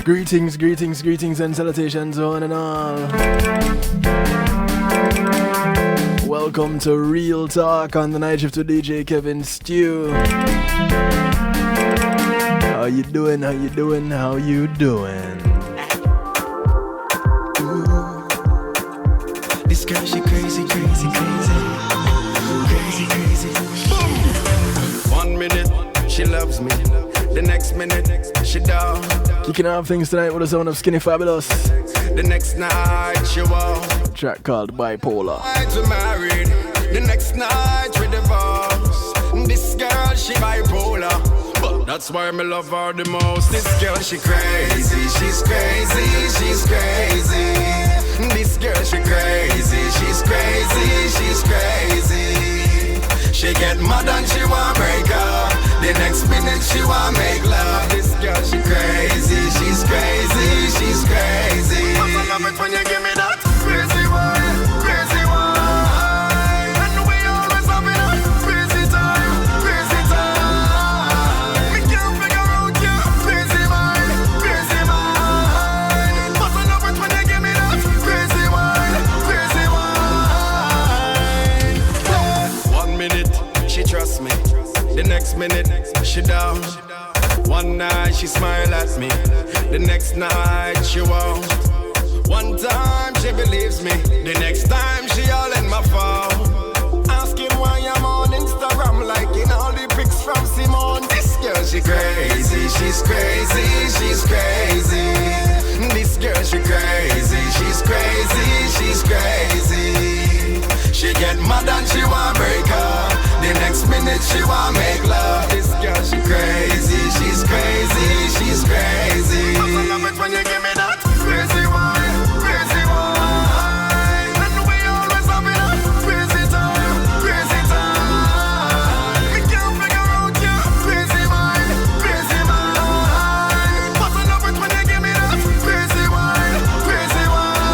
Greetings, greetings, greetings, and salutations, one and all. Welcome to Real Talk on the night shift with DJ Kevin Stew. How you doing? How you doing? How you doing? Ooh. This girl, she crazy, crazy, crazy. Crazy, crazy. Boom. 1 minute, she loves me. The next minute, she down. Kicking off things tonight with the sound of Skinny Fabulous. The next night, she won't. Track called Bipolar. We're married. The next night, we divorce. This girl, she bipolar. But that's why me love her the most. This girl, she crazy. She's crazy. She's crazy. This girl, she crazy. She's crazy. She's crazy. She get mad and she want break up. The next minute she want make love. This girl, she crazy. She's crazy. She's crazy. I love it when you give me that crazy wine, crazy wine. And we always having a crazy time, crazy time. We can't figure out your crazy mind, crazy mind. But I love it when you give me that crazy wine, crazy wine. Yeah. 1 minute, she trusts me. The next minute, she down. One night, she smile at me. The next night, she won't. One time, she believes me. The next time, she all in my phone. Asking why I'm on Instagram, liking all the pics from Simone. This girl, she crazy. She's crazy. She's crazy. This girl, she crazy. She's crazy. She's crazy. She get mad and she want break up. The next minute she want make love. This girl, she crazy. She's crazy. She's crazy. I love it when you give me that crazy wine, crazy wine. And we always having a crazy time, crazy time. We can't figure out your crazy mind, crazy mind. But I love it when you give me that crazy wine, crazy wine.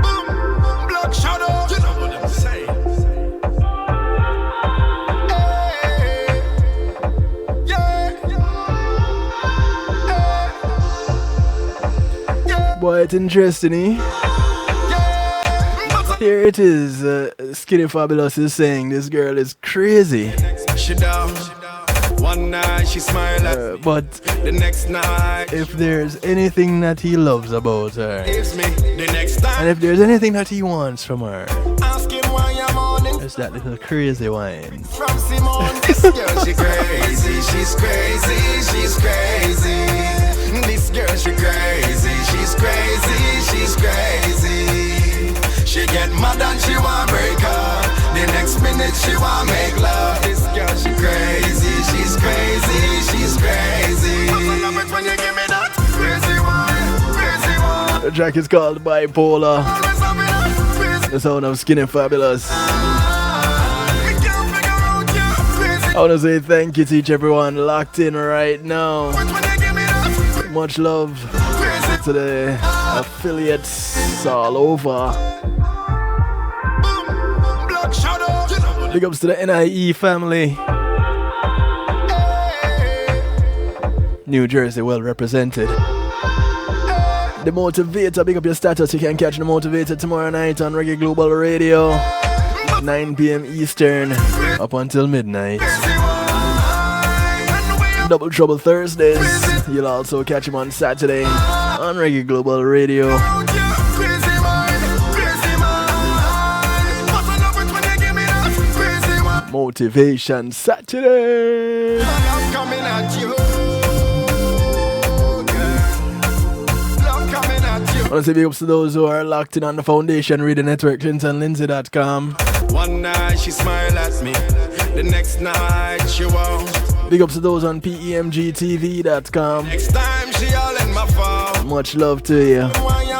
Boom, black shadow. You know what I'm saying. Boy, it's interesting, eh? Here it is. Skinny Fabulous is saying this girl is crazy. She down. One night she smile at but the next night. If there's anything that he loves about her, Gives me the next time. and if there's anything that he wants from her, Asking why I'm on it. it's that little crazy wine. From Simone, this girl she crazy. She's crazy. She's crazy. This girl she crazy. She's crazy. She's crazy. She get mad and she want break up. The next minute she want make love. This girl she crazy. She's crazy. She's crazy. I love it when you give me that crazy wine, crazy wine. The track is called Bipolar. Always having a crazy. The sound of Skinny Fabulous. We can't figure out your crazy. I want to say thank you to each everyone locked in right now. When you give me that Much love crazy. to the affiliates all over. Boom, black shadow. Big ups to the NIE family. New Jersey well represented. The Motivator, big up your status. You can catch the Motivator tomorrow night on Reggae Global Radio, 9 p.m. Eastern, up until midnight. Double Trouble Thursdays. You'll also catch him on Saturday on Reggae Global Radio. Motivation Saturday. Love coming at you. Love coming at you. I want to say big ups to those who are locked in on the Foundation Radio Network, ClintonLindsay.com. One night she smile at me, the next night she won't. Big ups to those on PEMGTV.com. Next time she all in my phone. Much love to you.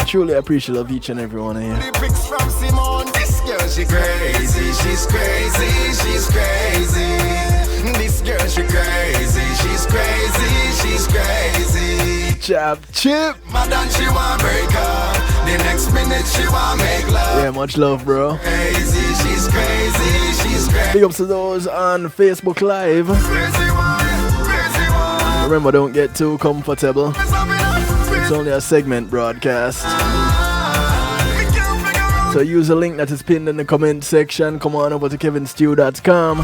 Truly appreciate of each and every one of you. The pics from Simone. This girl she crazy, she's crazy, she's crazy. This girl she crazy, she's crazy, she's crazy. Chap chip. Mad and she want break up. The next minute she want make love. Yeah, much love, bro. Crazy, she's crazy, she's crazy. Big ups to those on Facebook Live. Crazy one, crazy Remember, don't get too comfortable. It's only a segment broadcast. So use the link that is pinned in the comment section. Come on over to kevinstew.com.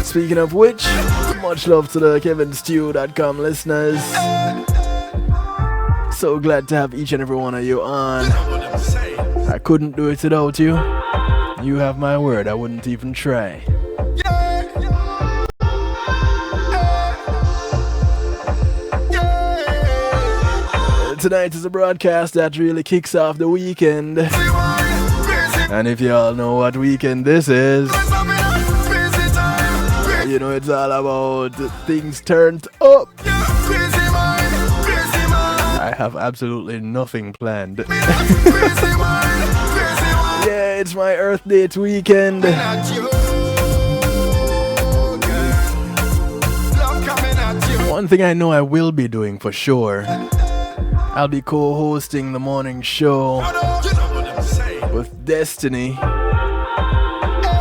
Speaking of which, much love to the kevinstew.com listeners. So glad to have each and every one of you on. I couldn't do it without you. You have my word, I wouldn't even try. Tonight is a broadcast that really kicks off the weekend. And if you all know what weekend this is, you know it's all about things turned up. I have absolutely nothing planned. Yeah, it's my Earth Date weekend. One thing I know I will be doing for sure, I'll be co-hosting the morning show with Destiny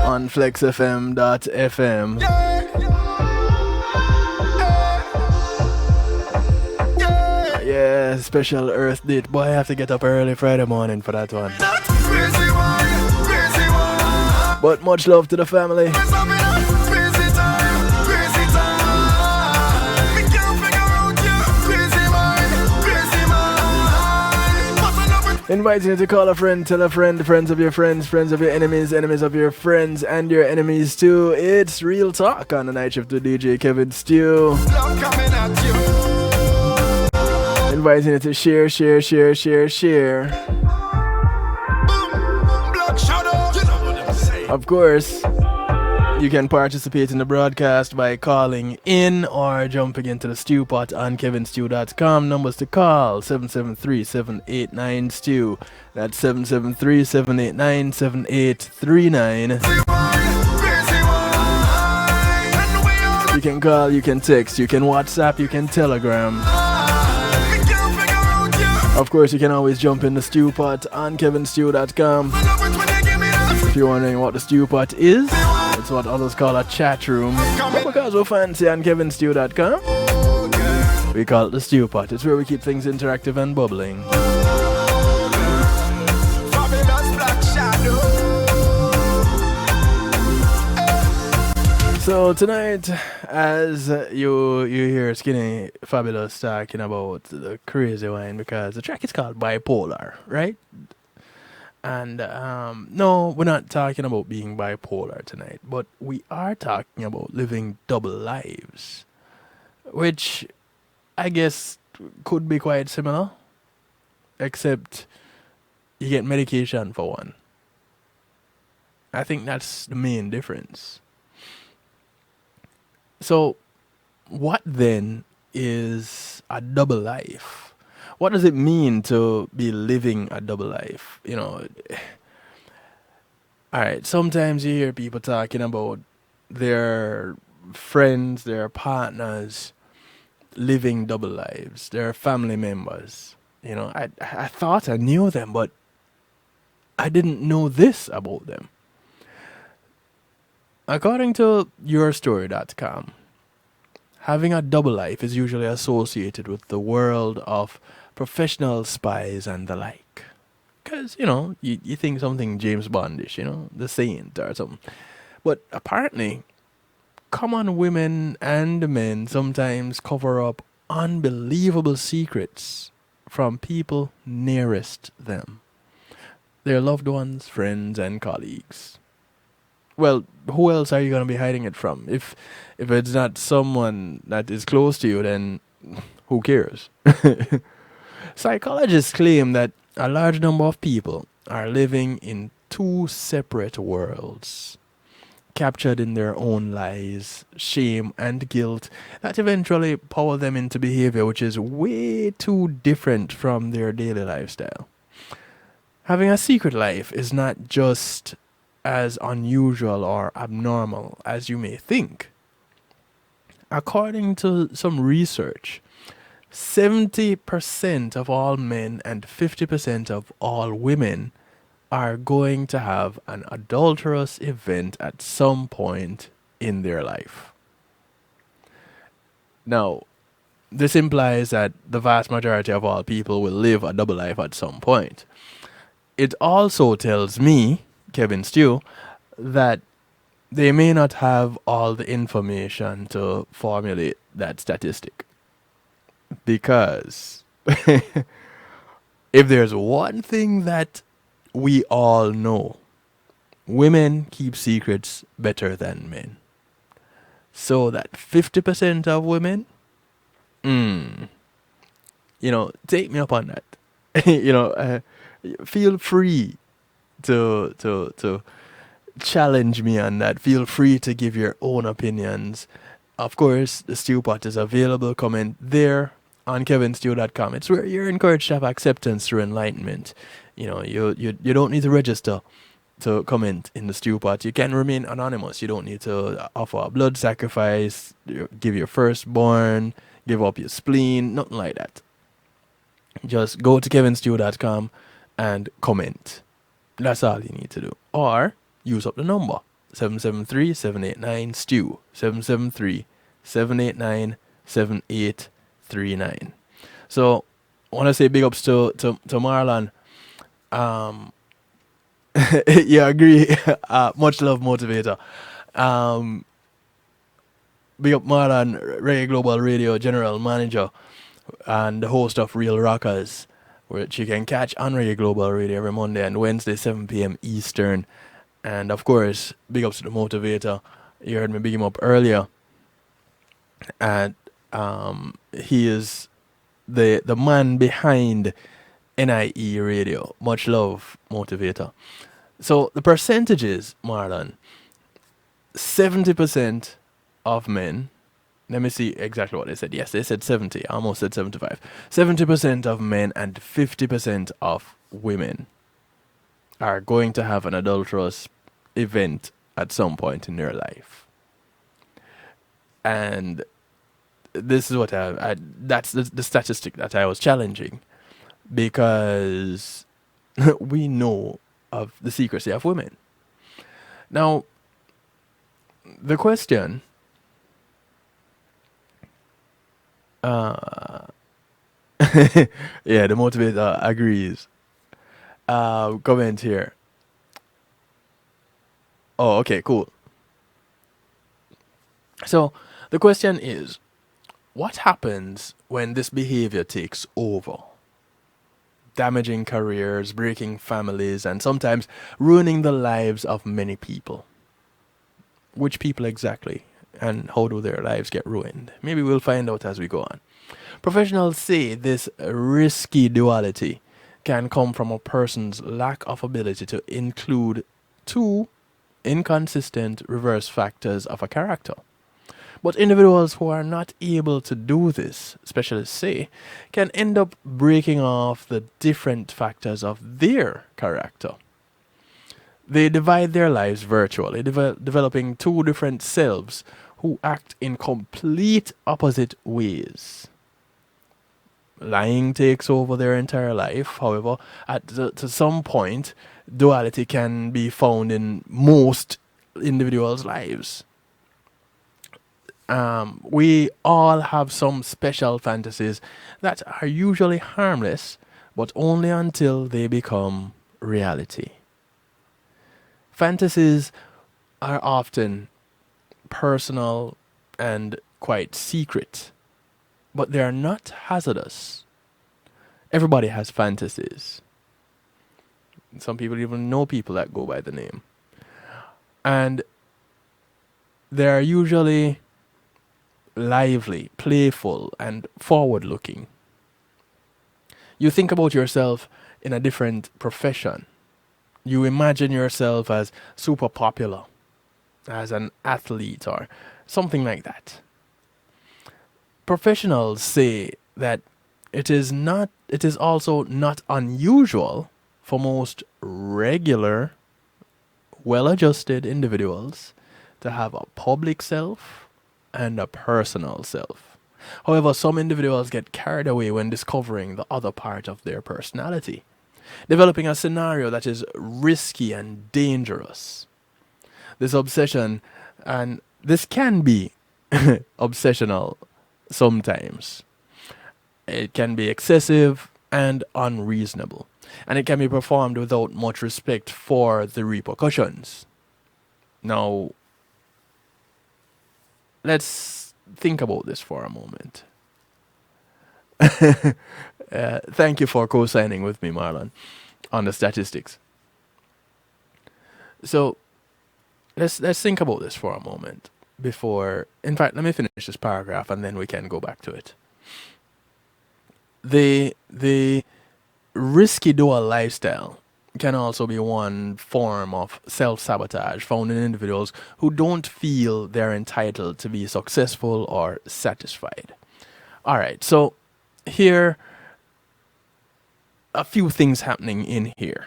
on flexfm.fm. Yeah, special Earth Date. Boy, I have to get up early Friday morning for that one. But much love to the family. Inviting you to call a friend, tell a friend, friends of your friends, friends of your enemies, enemies of your friends, and your enemies too. It's Real Talk on the night shift with DJ Kevin Stew. Inviting you to share. Of course, you can participate in the broadcast by calling in or jumping into the stew pot on kevinstew.com. Numbers to call 773-789-STEW. That's 773-789-7839. You can call, you can text, you can WhatsApp, you can Telegram. Of course, you can always jump in the stew pot on kevinstew.com. If you're wondering what the stew pot is, it's what others call a chat room. But because we're fancy on kevinstew.com, we call it the stew pot. It's where we keep things interactive and bubbling. So tonight, as you hear Skinny Fabulous talking about the crazy wine, because the track is called Bipolar, right? And no, we're not talking about being bipolar tonight, but we are talking about living double lives, which I guess could be quite similar, except you get medication for one. I think that's the main difference. So, what then is a double life? What does it mean to be living a double life? You know, alright, sometimes you hear people talking about their friends, their partners living double lives, their family members. You know, I thought I knew them, but I didn't know this about them. According to yourstory.com, having a double life is usually associated with the world of professional spies and the like. Because, you know, you think something James Bondish, you know, The Saint or something. But apparently, common women and men sometimes cover up unbelievable secrets from people nearest them. Their loved ones, friends, and colleagues. Well, who else are you going to be hiding it from? If it's not someone that is close to you, then who cares? Psychologists claim that a large number of people are living in two separate worlds, captured in their own lies, shame, and guilt that eventually power them into behavior which is way too different from their daily lifestyle. Having a secret life is not just as unusual or abnormal as you may think. According to some research, 70% of all men and 50% of all women are going to have an adulterous event at some point in their life. Now, this implies that the vast majority of all people will live a double life at some point. It also tells me, Kevin Stew, that they may not have all the information to formulate that statistic. Because if there's one thing that we all know, women keep secrets better than men. So that 50% of women, take me up on that. Feel free to challenge me on that. Feel free to give your own opinions. Of course, the Stew Pot is available. Comment there on kevinstew.com. It's where you're encouraged to have acceptance through enlightenment. You don't need to register to comment in the Stew Pot. You can remain anonymous. You don't need to offer a blood sacrifice, give your firstborn, give up your spleen, nothing like that. Just go to kevinstew.com and comment. That's all you need to do. Or use up the number 773-789-STEW 773-789-7839. So I want to say big ups to Marlon. Yeah, agree. Much love, motivator. Big up Marlon, Reggae Global Radio General Manager and the host of Real Rockers, which you can catch on Reggae Global Radio every Monday and Wednesday, 7 p.m. Eastern. And of course, big ups to the motivator. You heard me big him up earlier. And he is the man behind NIE Radio. Much love, motivator. So the percentages, Marlon, 70% of men, let me see exactly what they said. Yes, they said 70. I almost said 75. 70% of men and 50% of women are going to have an adulterous event at some point in their life. And this is what that's the statistic that I was challenging, because we know of the secrecy of women. Now, the question, yeah, the motivator agrees. Comment here. Oh, okay, cool. So the question is, what happens when this behavior takes over? Damaging careers, breaking families, and sometimes ruining the lives of many people. Which people exactly? And how do their lives get ruined? Maybe we'll find out as we go on. Professionals say this risky duality can come from a person's lack of ability to include two inconsistent reverse factors of a character. But individuals who are not able to do this, specialists say, can end up breaking off the different factors of their character. They divide their lives virtually, developing two different selves who act in complete opposite ways. Lying takes over their entire life. However, to some point, duality can be found in most individuals' lives. We all have some special fantasies that are usually harmless, but only until they become reality. Fantasies are often personal and quite secret, but they are not hazardous. Everybody has fantasies. Some people even know people that go by the name. And they are usually lively, playful, and forward-looking. You think about yourself in a different profession. You imagine yourself as super popular, as an athlete or something like that. Professionals say that it is also not unusual for most regular, well-adjusted individuals to have a public self and a personal self. However, some individuals get carried away when discovering the other part of their personality, developing a scenario that is risky and dangerous. This obsession, and this can be obsessional sometimes, It can be excessive and unreasonable, and it can be performed without much respect for the repercussions. Now, let's think about this for a moment. Thank you for co-signing with me, Marlon, on the statistics. So let's think about this for a moment before. In fact, let me finish this paragraph and then we can go back to it. The risky dual lifestyle can also be one form of self-sabotage found in individuals who don't feel they're entitled to be successful or satisfied. All right, so here a few things happening in here,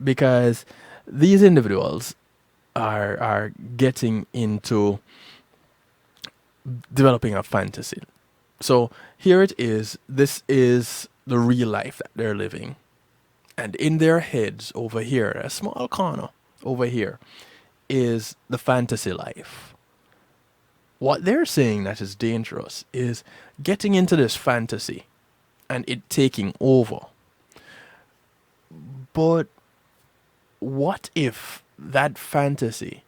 because these individuals are getting into developing a fantasy. So here it is. This is the real life that they're living. And in their heads over here, a small corner over here, is the fantasy life. What they're saying that is dangerous is getting into this fantasy and it taking over. But what if that fantasy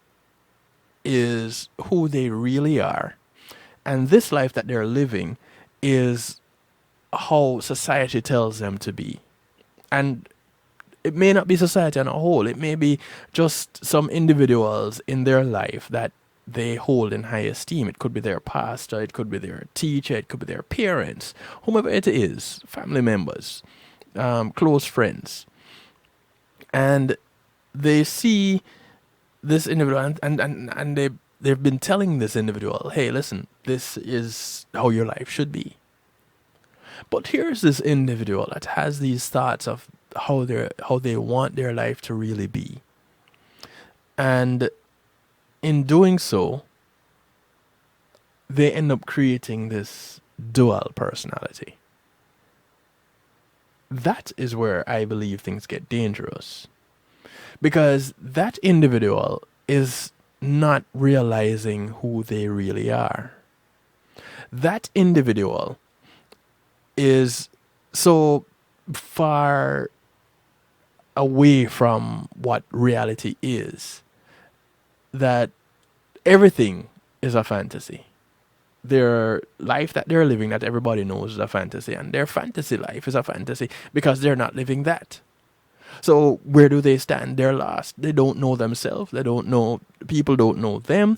is who they really are, and this life that they're living is how society tells them to be? And it may not be society on a whole. It may be just some individuals in their life that they hold in high esteem. It could be their pastor, it could be their teacher, it could be their parents, whomever it is, family members, close friends. And they see this individual and they've been telling this individual, hey, listen, this is how your life should be. But here's this individual that has these thoughts of how they want their life to really be. And in doing so, they end up creating this dual personality. That is where I believe things get dangerous. Because that individual is not realizing who they really are. That individual is so far away from what reality is that everything is a fantasy. Their life that they're living that everybody knows is a fantasy, and their fantasy life is a fantasy because they're not living that. So where do they stand? They're lost. They don't know themselves. They don't know, people don't know them.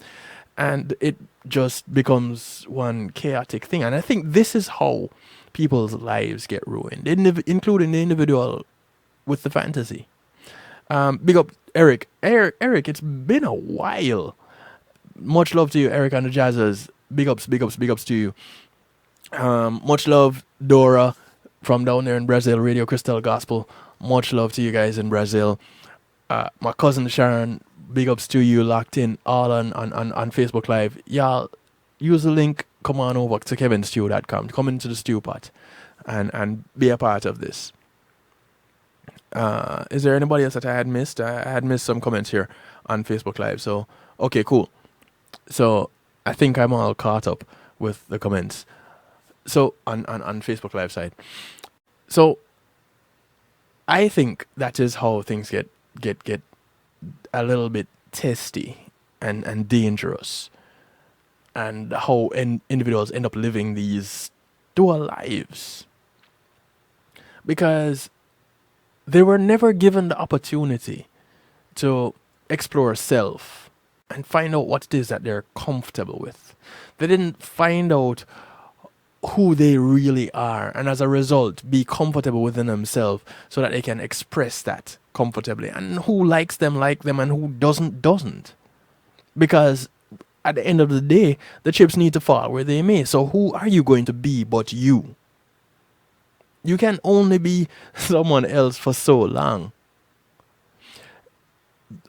And it just becomes one chaotic thing. And I think this is how people's lives get ruined, including the individual with the fantasy. Big up Eric. Eric, it's been a while. Much love to you, Eric and the Jazzers. Big ups to you. Much love, Dora, from down there in Brazil, Radio Crystal Gospel. Much love to you guys in Brazil. My cousin Sharon, big ups to you, locked in all on Facebook Live. Y'all, use the link, come on over to kevinstew.com. Come into the stew pot and be a part of this. Is there anybody else that I had missed? I had missed some comments here on Facebook Live. So, okay, cool. So, I think I'm all caught up with the comments. So, on Facebook Live side. So, I think that is how things get a little bit testy and dangerous. And how individuals end up living these dual lives. Because they were never given the opportunity to explore self and find out what it is that they're comfortable with. They didn't find out who they really are, and as a result be comfortable within themselves so that they can express that comfortably. And who likes them like them, and who doesn't. Because at the end of the day, the chips need to fall where they may. So who are you going to be but you? You can only be someone else for so long.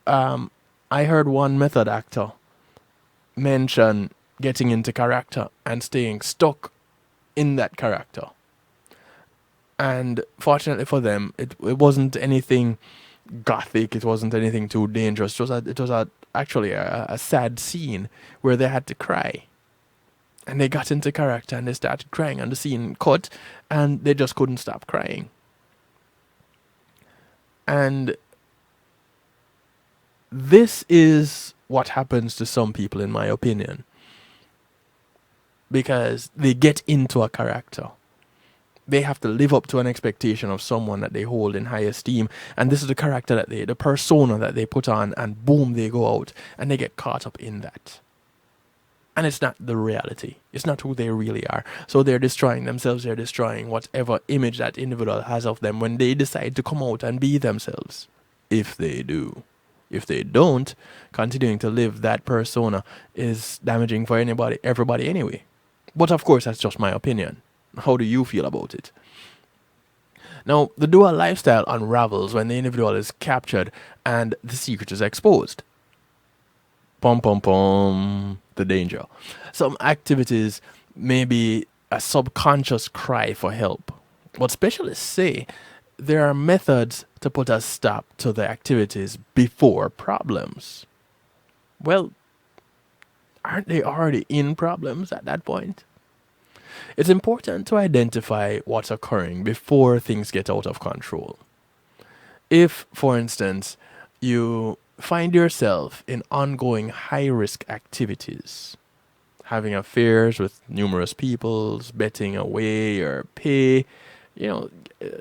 I heard one method actor mention getting into character and staying stuck in that character. And fortunately for them, it wasn't anything gothic. It wasn't anything too dangerous. It was actually a sad scene where they had to cry. And they got into character and they started crying and the scene cut and they just couldn't stop crying. And this is what happens to some people, in my opinion, because they get into a character. They have to live up to an expectation of someone that they hold in high esteem. And this is the character that the persona that they put on, and boom, they go out and they get caught up in that. And it's not the reality. It's not who they really are. So they're destroying themselves. They're destroying whatever image that individual has of them when they decide to come out and be themselves. If they do. If they don't, continuing to live that persona is damaging for everybody anyway. But of course, that's just my opinion. How do you feel about it? Now, the dual lifestyle unravels when the individual is captured and the secret is exposed. Pum pum pum, the danger. Some activities may be a subconscious cry for help. But specialists say there are methods to put a stop to the activities before problems. Well, aren't they already in problems at that point? It's important to identify what's occurring before things get out of control. If, for instance, you find yourself in ongoing high-risk activities, having affairs with numerous people, betting away or pay,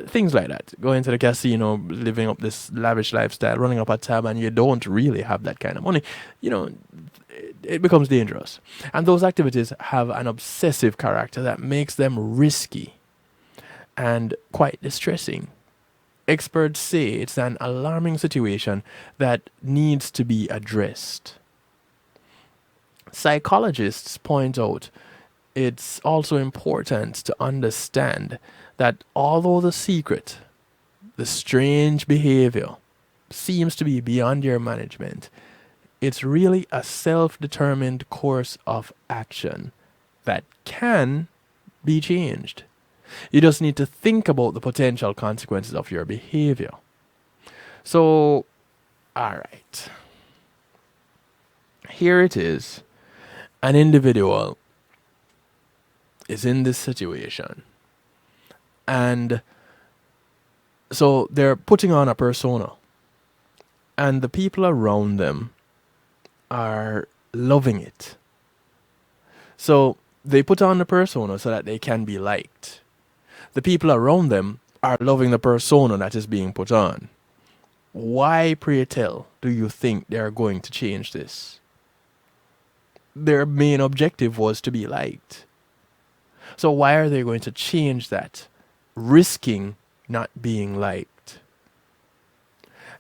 things like that. Going to the casino, living up this lavish lifestyle, running up a tab, and you don't really have that kind of money, it becomes dangerous. And those activities have an obsessive character that makes them risky and quite distressing. Experts say it's an alarming situation that needs to be addressed. Psychologists point out it's also important to understand that although the secret, the strange behavior, seems to be beyond your management, it's really a self-determined course of action that can be changed. You just need to think about the potential consequences of your behavior. So, alright. Here it is. An individual is in this situation. And so they're putting on a persona. And the people around them are loving it. So they put on the persona so that they can be liked. The people around them are loving the persona that is being put on. Why, pray tell, do you think they are going to change this? Their main objective was to be liked. So why are they going to change that, risking not being liked?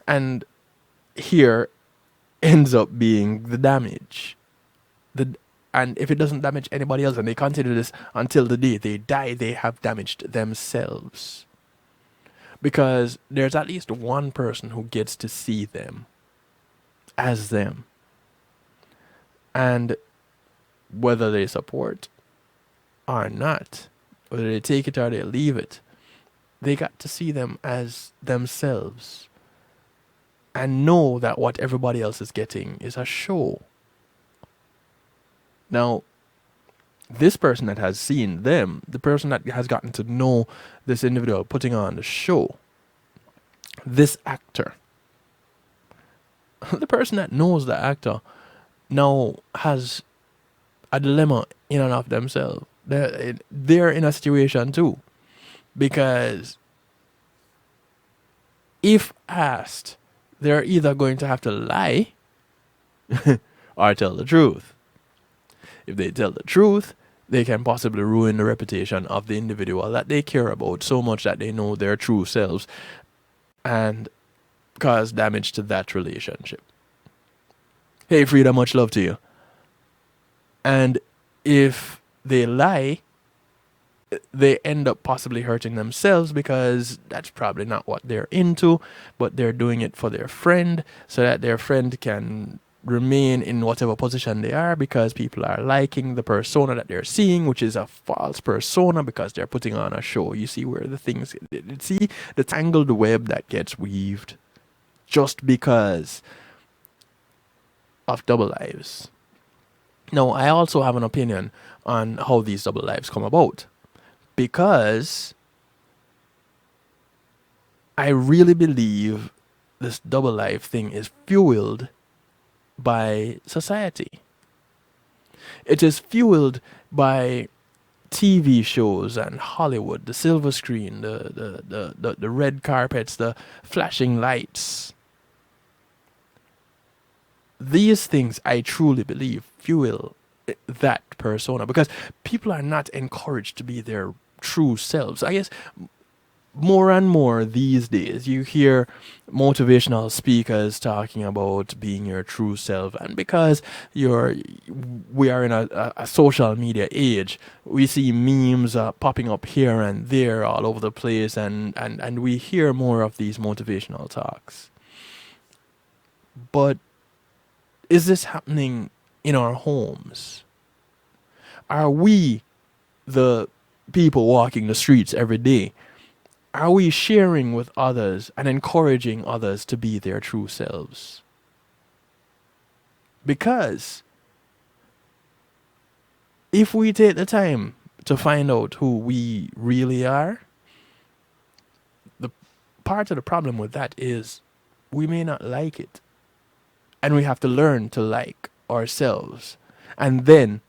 And here ends up being the damage. And if it doesn't damage anybody else, and they continue this until the day they die, they have damaged themselves. Because there's at least one person who gets to see them as them. And whether they support or not, whether they take it or they leave it, they got to see them as themselves. And know that what everybody else is getting is a show. Now, this person that has seen them, the person that has gotten to know this individual putting on the show, this actor, the person that knows the actor now has a dilemma in and of themselves. They're in a situation too. Because if asked, they're either going to have to lie or tell the truth. If they tell the truth, they can possibly ruin the reputation of the individual that they care about so much that they know their true selves and cause damage to that relationship. Hey, Frida, much love to you. And if they lie, they end up possibly hurting themselves because that's probably not what they're into, but they're doing it for their friend so that their friend can remain in whatever position they are because people are liking the persona that they're seeing, which is a false persona because they're putting on a show. You see where the things, see the tangled web that gets weaved just because of double lives. Now, I also have an opinion on how these double lives come about, because I really believe this double life thing is fueled by society. It is fueled by TV shows and Hollywood, the silver screen, the red carpets, the flashing lights. These things, I truly believe, fuel that persona, because people are not encouraged to be their true selves. I guess more and more these days you hear motivational speakers talking about being your true self, and because we are in a social media age, we see memes popping up here and there all over the place, and we hear more of these motivational talks. But is this happening in our homes? Are we, the people walking the streets every day, are we sharing with others and encouraging others to be their true selves? Because if we take the time to find out who we really are, the part of the problem with that is we may not like it. And we have to learn to like ourselves and then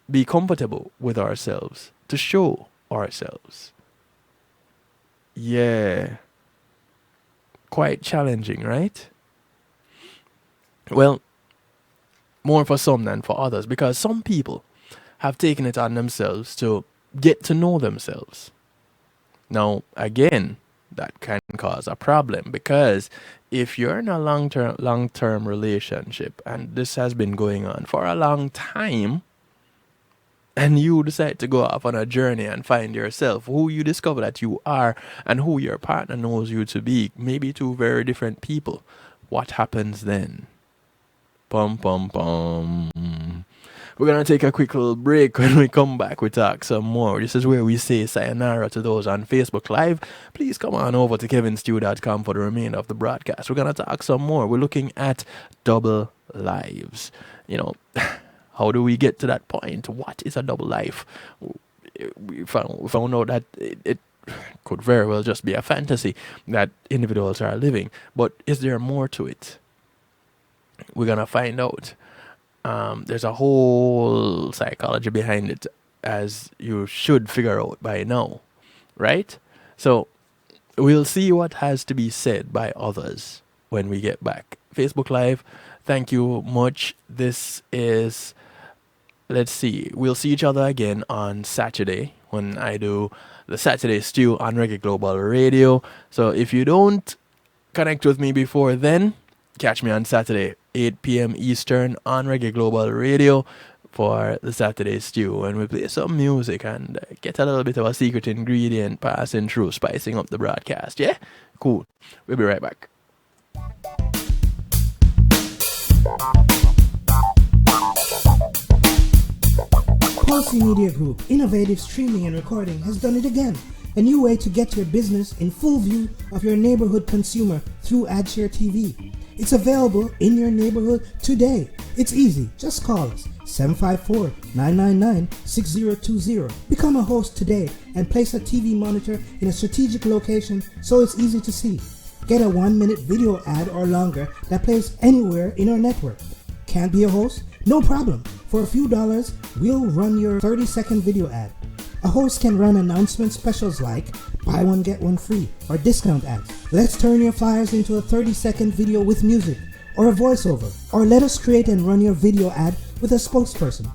be comfortable with ourselves to show ourselves. Yeah. Quite challenging, right? Well, more for some than for others, because some people have taken it on themselves to get to know themselves. Now, again, that can cause a problem, because if you're in a long-term relationship and this has been going on for a long time, and you decide to go off on a journey and find yourself, who you discover that you are and who your partner knows you to be, maybe two very different people, what happens then? Pum pum pum. We're going to take a quick little break. When we come back, we talk some more. This is where we say sayonara to those on Facebook Live. Please come on over to kevinstew.com for the remainder of the broadcast. We're going to talk some more. We're looking at double lives. You know, how do we get to that point? What is a double life? We found out that it could very well just be a fantasy that individuals are living. But is there more to it? We're going to find out. There's a whole psychology behind it, as you should figure out by now, right? So we'll see what has to be said by others when we get back. Facebook Live, thank you much. This is, let's see, we'll see each other again on Saturday when I do the Saturday Stew on Reggae Global Radio. So if you don't connect with me before then, catch me on Saturday, 8 p.m. Eastern on Reggae Global Radio for the Saturday Stew. And we play some music and get a little bit of a secret ingredient passing through, spicing up the broadcast. Yeah? Cool. We'll be right back. Pulse Media Group, innovative streaming and recording, has done it again. A new way to get your business in full view of your neighborhood consumer through AdShare TV. It's available in your neighborhood today. It's easy. Just call us 754-999-6020. Become a host today and place a TV monitor in a strategic location so it's easy to see. Get a 1-minute video ad or longer that plays anywhere in our network. Can't be a host? No problem. For a few dollars, we'll run your 30-second video ad. A host can run announcement specials like buy one get one free or discount ads. Let's turn your flyers into a 30-second video with music or a voiceover, or let us create and run your video ad with a spokesperson.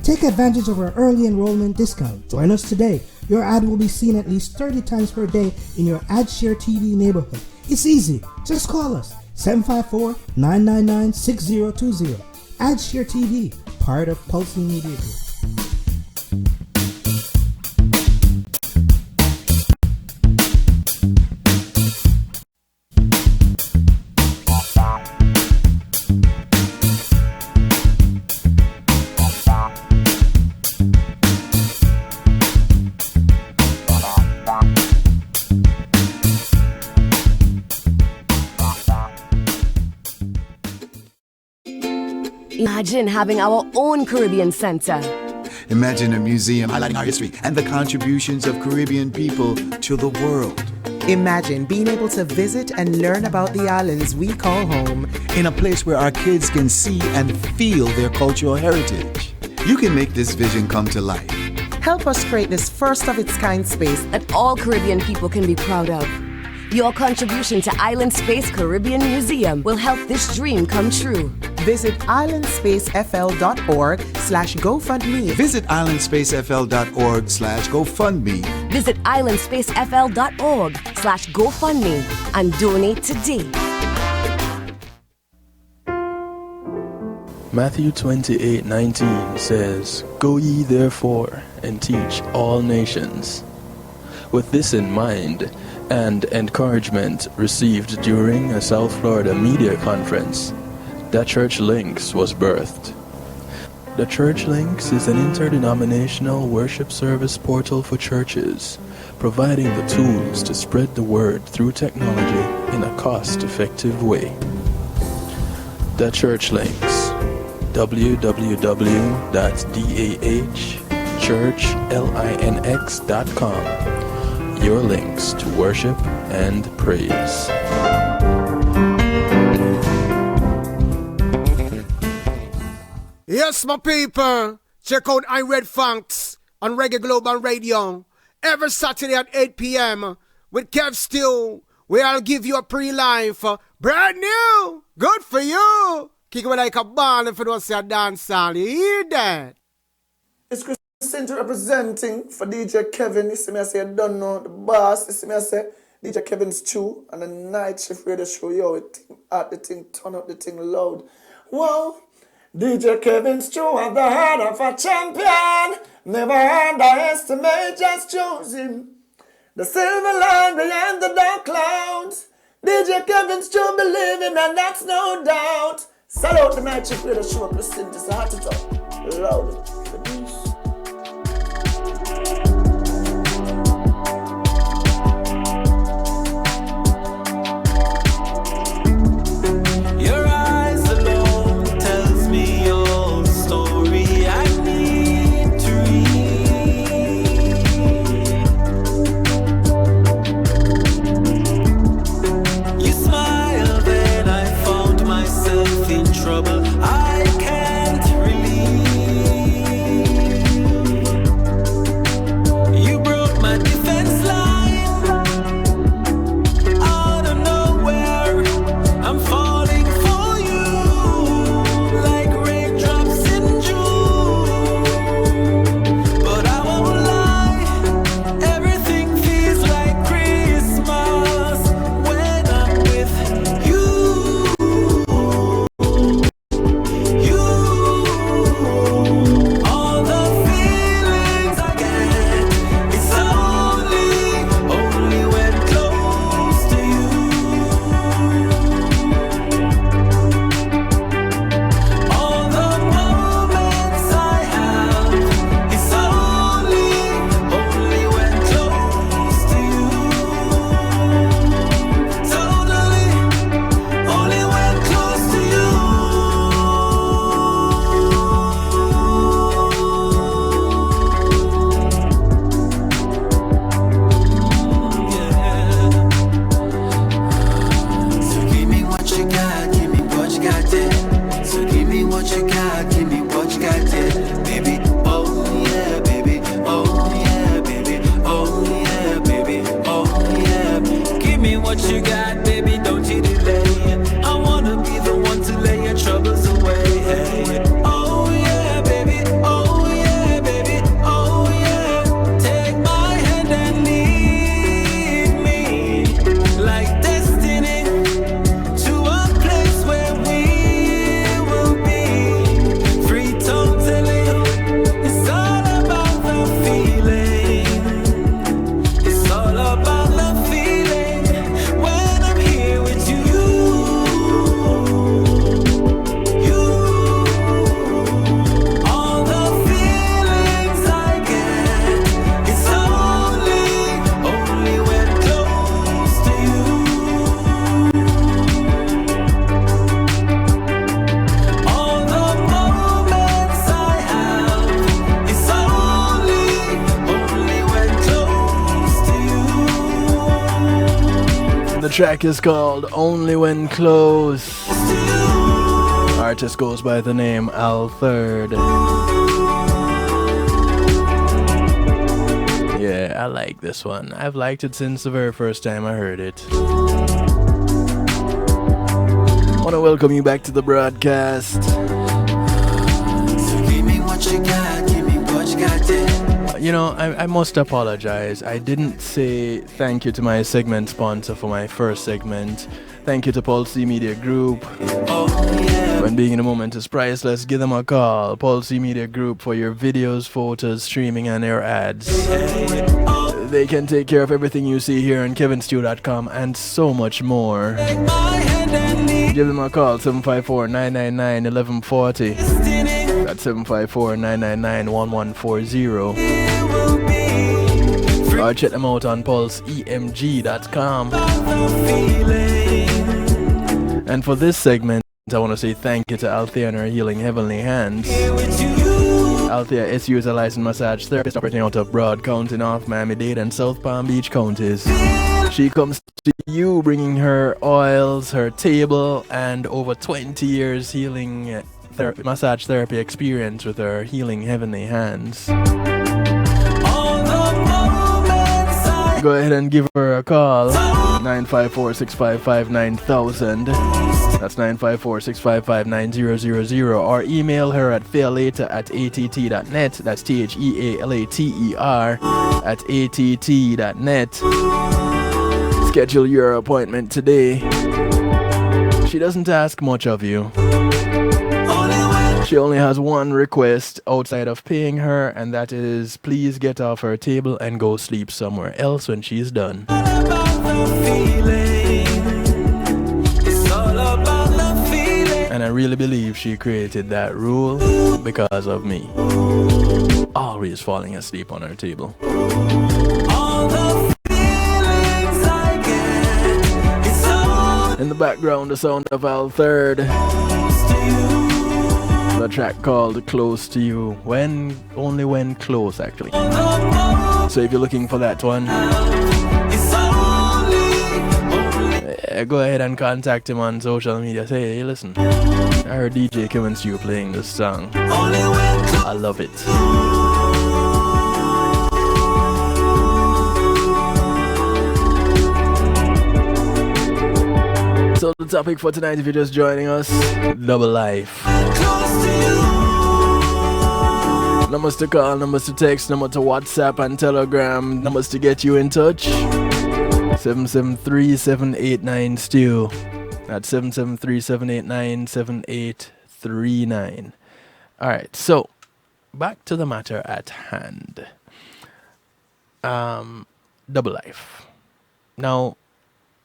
Take advantage of our early enrollment discount. Join us today. Your ad will be seen at least 30 times per day in your AdShare TV neighborhood. It's easy. Just call us 754-999-6020. AdShare TV, part of Pulse Media Group. Imagine having our own Caribbean center. Imagine a museum highlighting our history and the contributions of Caribbean people to the world. Imagine being able to visit and learn about the islands we call home. In a place where our kids can see and feel their cultural heritage. You can make this vision come to life. Help us create this first of its kind space that all Caribbean people can be proud of. Your contribution to Island Space Caribbean Museum will help this dream come true. Visit islandspacefl.org/GoFundMe. Visit islandspacefl.org/GoFundMe. Visit islandspacefl.org/GoFundMe and donate today. Matthew 28:19 says, "Go ye therefore and teach all nations." With this in mind, and encouragement received during a South Florida media conference, The Church Links was birthed. The Church Links is an interdenominational worship service portal for churches, providing the tools to spread the word through technology in a cost-effective way. The Church Links, www.dahchurchlinx.com. Your links to worship and praise. Yes, my people. Check out I Red Funks on Reggae Global Radio every Saturday at 8 p.m. with Kev Stew, where I'll give you a pre-life. Brand new. Good for you. Kick it like a ball if it was a dance song. You hear that? It's Chris Center representing for DJ Kevin. You see me, I say, I don't know the boss. You see me, I say, DJ Kevin's Chew on the night shift radio show. Yo, it at the thing, turn up the thing loud. Wow, DJ Kevin's Chew at the heart of a champion. Never underestimate, just choose him. The silver line behind the dark clouds. DJ Kevin's Chew, believe him, and that's no doubt. Salute the night shift radio show. Listen, this is hard to talk. Loud. The beast. When I'm track is called Only When Close. Artist goes by the name Al Third. Yeah, I like this one. I've liked it since the very first time I heard it. I want to welcome you back to the broadcast. So give me what you got, give me what you got there. You know, I must apologize. I didn't say thank you to my segment sponsor for my first segment. Thank you to Pulse Media Group. When being in the moment is priceless, give them a call. Pulse Media Group for your videos, photos, streaming, and your ads. They can take care of everything you see here on kevinstew.com and so much more. Give them a call, 754-999-1140. That's 754-999-1140. Or check them out on pulseemg.com. And for this segment, I want to say thank you to Althea and her Healing Heavenly Hands. Althea SU is a licensed massage therapist operating out of Broad County, North Miami-Dade, and South Palm Beach counties. She comes to you bringing her oils, her table, and over 20 years healing massage therapy experience with her Healing Heavenly Hands. Go ahead and give her a call. 954-655-9000. That's 954-655-9000. Or email her at thealater@att.net. That's thealater@att.net. Schedule your appointment today. She doesn't ask much of you. She only has one request outside of paying her, and that is please get off her table and go sleep somewhere else when she's done. And I really believe she created that rule because of me. Always falling asleep on her table. In the background, the sound of Al Third. The track called Close to You. Only when close, actually. So if you're looking for that one, go ahead and contact him on social media. Say, hey, listen, I heard DJ Kevin Stew playing this song. I love it. So the topic for tonight, if you're just joining us, double life. Numbers to call, numbers to text, number to WhatsApp and Telegram, numbers to get you in touch. 773-789-STEW. That's 773-789-7839. Alright, so back to the matter at hand. Double life. Now,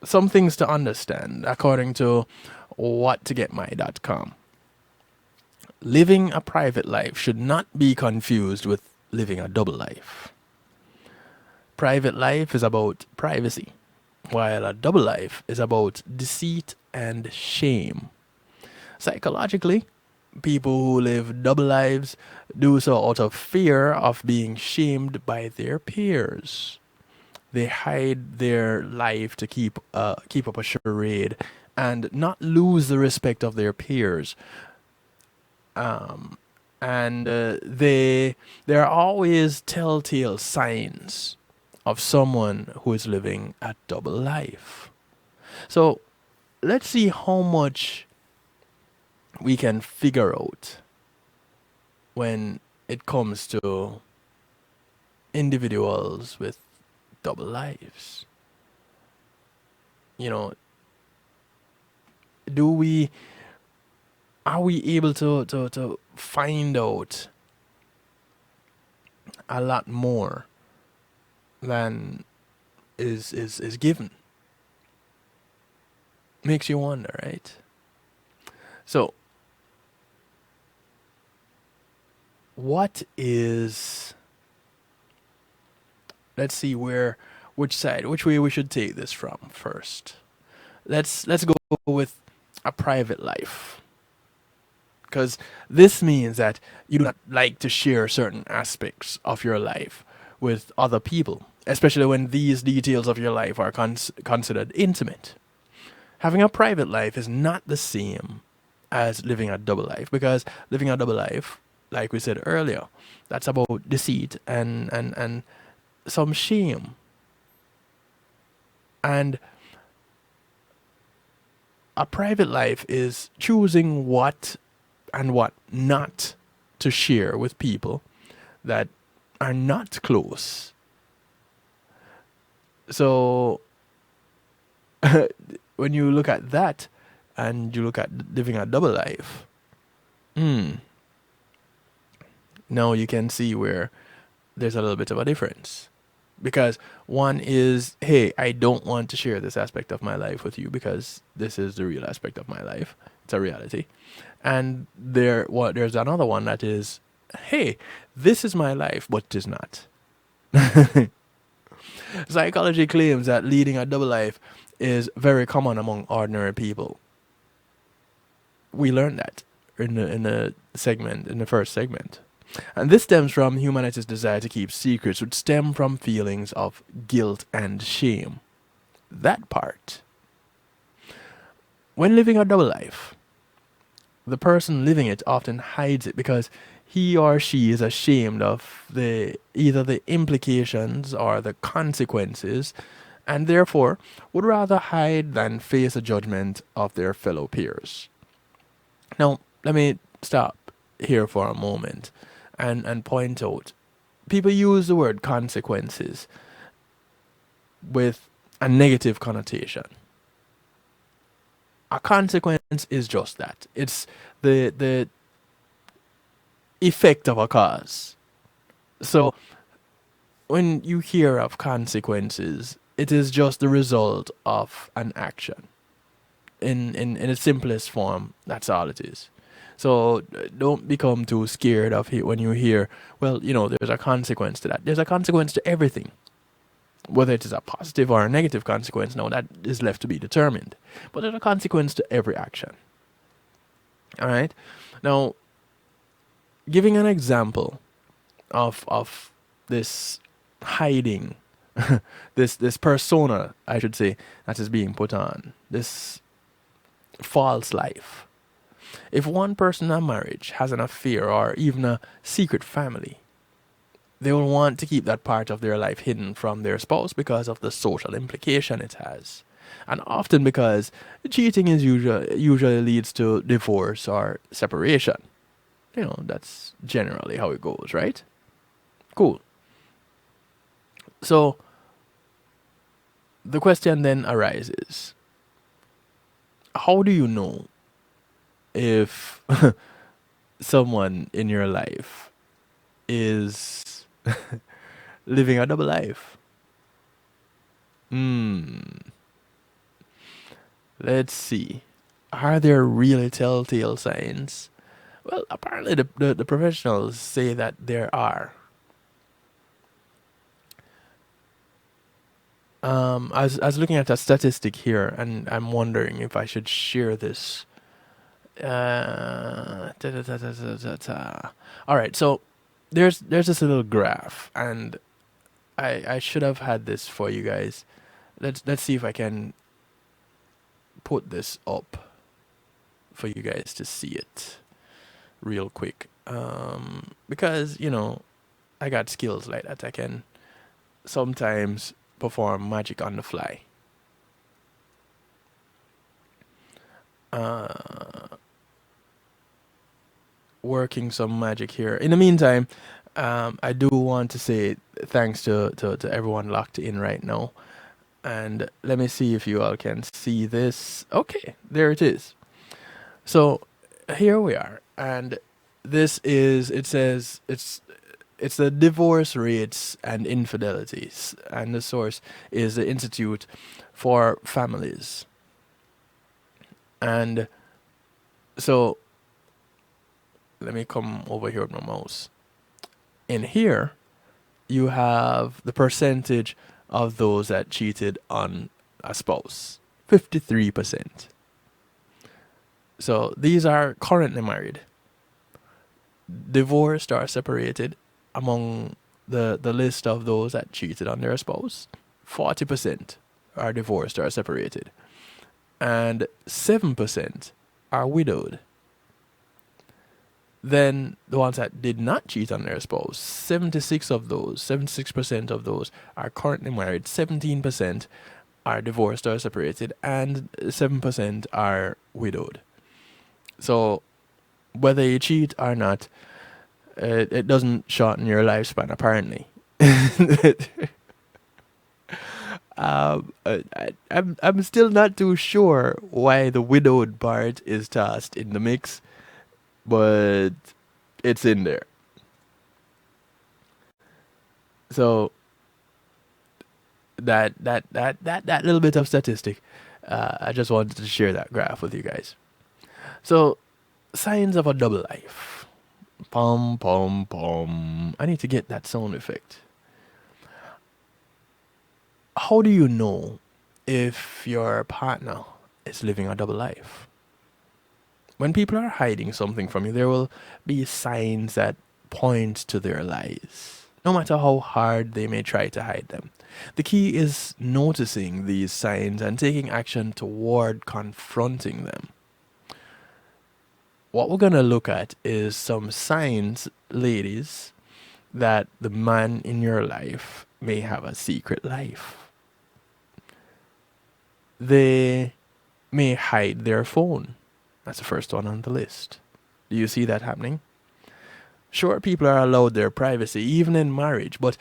some things to understand according to whattogetmy.com. Living a private life should not be confused with living a double life. Private life is about privacy, while a double life is about deceit and shame. Psychologically, people who live double lives do so out of fear of being shamed by their peers. They hide their life to keep up a charade and not lose the respect of their peers. There are always telltale signs of someone who is living a double life. So let's see how much we can figure out when it comes to individuals with double lives. You know, are we able to find out a lot more than is given? Makes you wonder, right? So, what is, let's see which way we should take this from first. Let's go with a private life. Because this means that you do not like to share certain aspects of your life with other people, especially when these details of your life are considered intimate. Having a private life is not the same as living a double life, because living a double life, like we said earlier, that's about deceit and some shame. And a private life is choosing what and what not to share with people that are not close. So when you look at that and you look at living a double life, now you can see where there's a little bit of a difference. Because one is, hey, I don't want to share this aspect of my life with you because this is the real aspect of my life. It's a reality. And there's another one that is, hey, this is my life, but it is not. Psychology claims that leading a double life is very common among ordinary people. We learned that in the first segment. And this stems from humanity's desire to keep secrets, which stem from feelings of guilt and shame. That part. When living a double life, the person living it often hides it because he or she is ashamed of either the implications or the consequences, and therefore would rather hide than face a judgment of their fellow peers. Now, let me stop here for a moment and point out, people use the word consequences with a negative connotation. A consequence is just that. It's the effect of a cause. So when you hear of consequences, it is just the result of an action. In its simplest form, that's all it is. So don't become too scared of it when you hear, well, there's a consequence to that. There's a consequence to everything. Whether it is a positive or a negative consequence, now that is left to be determined. But there's a consequence to every action. All right? Now, giving an example of this hiding, this persona, I should say, that is being put on, this false life. If one person in a marriage has an affair or even a secret family, they will want to keep that part of their life hidden from their spouse because of the social implication it has. And often because cheating is usually leads to divorce or separation. That's generally how it goes, right? Cool. So the question then arises, how do you know if someone in your life is living a double life? Let's see. Are there really telltale signs? Well, apparently the professionals say that there are. I was looking at a statistic here, and I'm wondering if I should share this. All right, so there's this little graph, and I should have had this for you guys. Let's see if I can put this up for you guys to see it real quick. Because I got skills like that. I can sometimes perform magic on the fly. Working some magic here. In the meantime, I do want to say thanks to everyone locked in right now. And let me see if you all can see this. Okay, there it is. So here we are. And this is, it says, it's the divorce rates and infidelities. And the source is the Institute for Families. And so let me come over here with my mouse. In here, you have the percentage of those that cheated on a spouse. 53%. So these are currently married. Divorced or separated among the list of those that cheated on their spouse, 40% are divorced or separated, and 7% are widowed. Then the ones that did not cheat on their spouse, 76% of those are currently married, 17% are divorced or separated, and 7% are widowed. So whether you cheat or not, it doesn't shorten your lifespan, apparently. I'm still not too sure why the widowed part is tossed in the mix, but it's in there. So that little bit of statistic, I just wanted to share that graph with you guys. So, signs of a double life. Pom pom pom. I need to get that sound effect. How do you know if your partner is living a double life? When people are hiding something from you, there will be signs that point to their lies, no matter how hard they may try to hide them. The key is noticing these signs and taking action toward confronting them. What we're going to look at is some signs, ladies, that the man in your life may have a secret life. They may hide their phone. That's the first one on the list. Do you see that happening? Sure, people are allowed their privacy, even in marriage. But,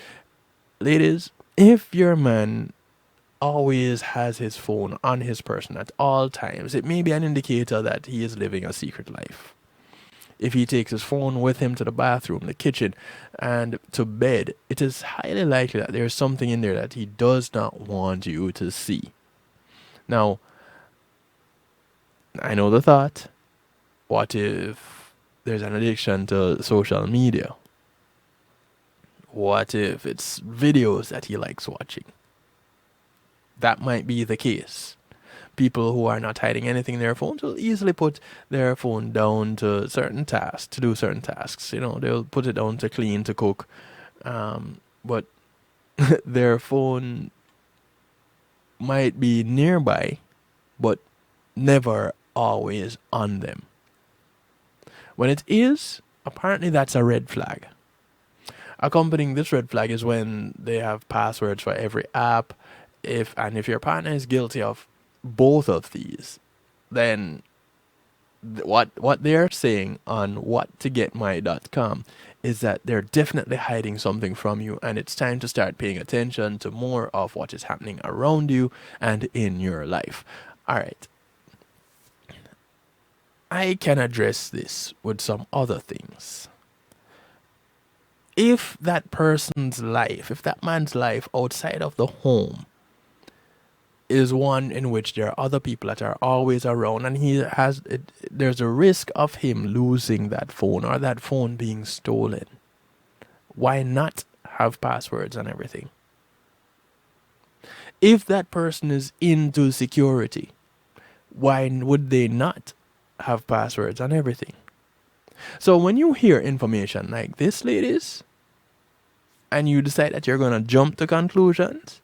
ladies, if your man always has his phone on his person at all times, it may be an indicator that he is living a secret life. If he takes his phone with him to the bathroom, the kitchen, and to bed, it is highly likely that there's something in there that he does not want you to see. Now, I know the thought, what if there's an addiction to social media? What if it's videos that he likes watching? That might be the case. People who are not hiding anything in their phones will easily put their phone down to certain tasks, to do certain tasks. You know, they'll put it down to clean, to cook. But their phone might be nearby, but never always on them. When it is, apparently that's a red flag. Accompanying this red flag is when they have passwords for every app. If your partner is guilty of both of these, then what they're saying on whattogetmy.com is that they're definitely hiding something from you, and it's time to start paying attention to more of what is happening around you and in your life. All right. I can address this with some other things. If that person's life, if that man's life outside of the home is one in which there are other people that are always around, and there's a risk of him losing that phone or that phone being stolen, why not have passwords on everything? If that person is into security, why would they not have passwords on everything? So when you hear information like this, ladies, and you decide that you're going to jump to conclusions,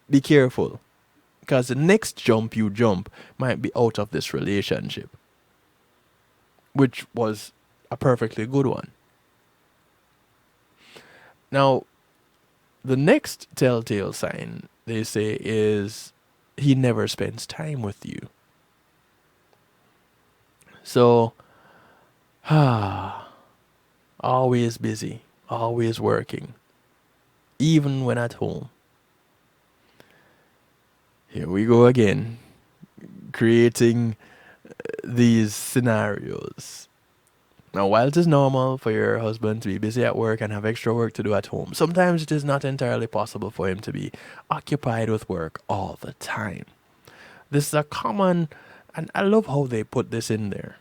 be careful. Because the next jump you jump might be out of this relationship, which was a perfectly good one. Now, the next telltale sign, they say, is he never spends time with you. So, always busy, always working, even when at home. Here we go again, creating these scenarios. Now, while it is normal for your husband to be busy at work and have extra work to do at home, sometimes it is not entirely possible for him to be occupied with work all the time. This is a common, and I love how they put this in there,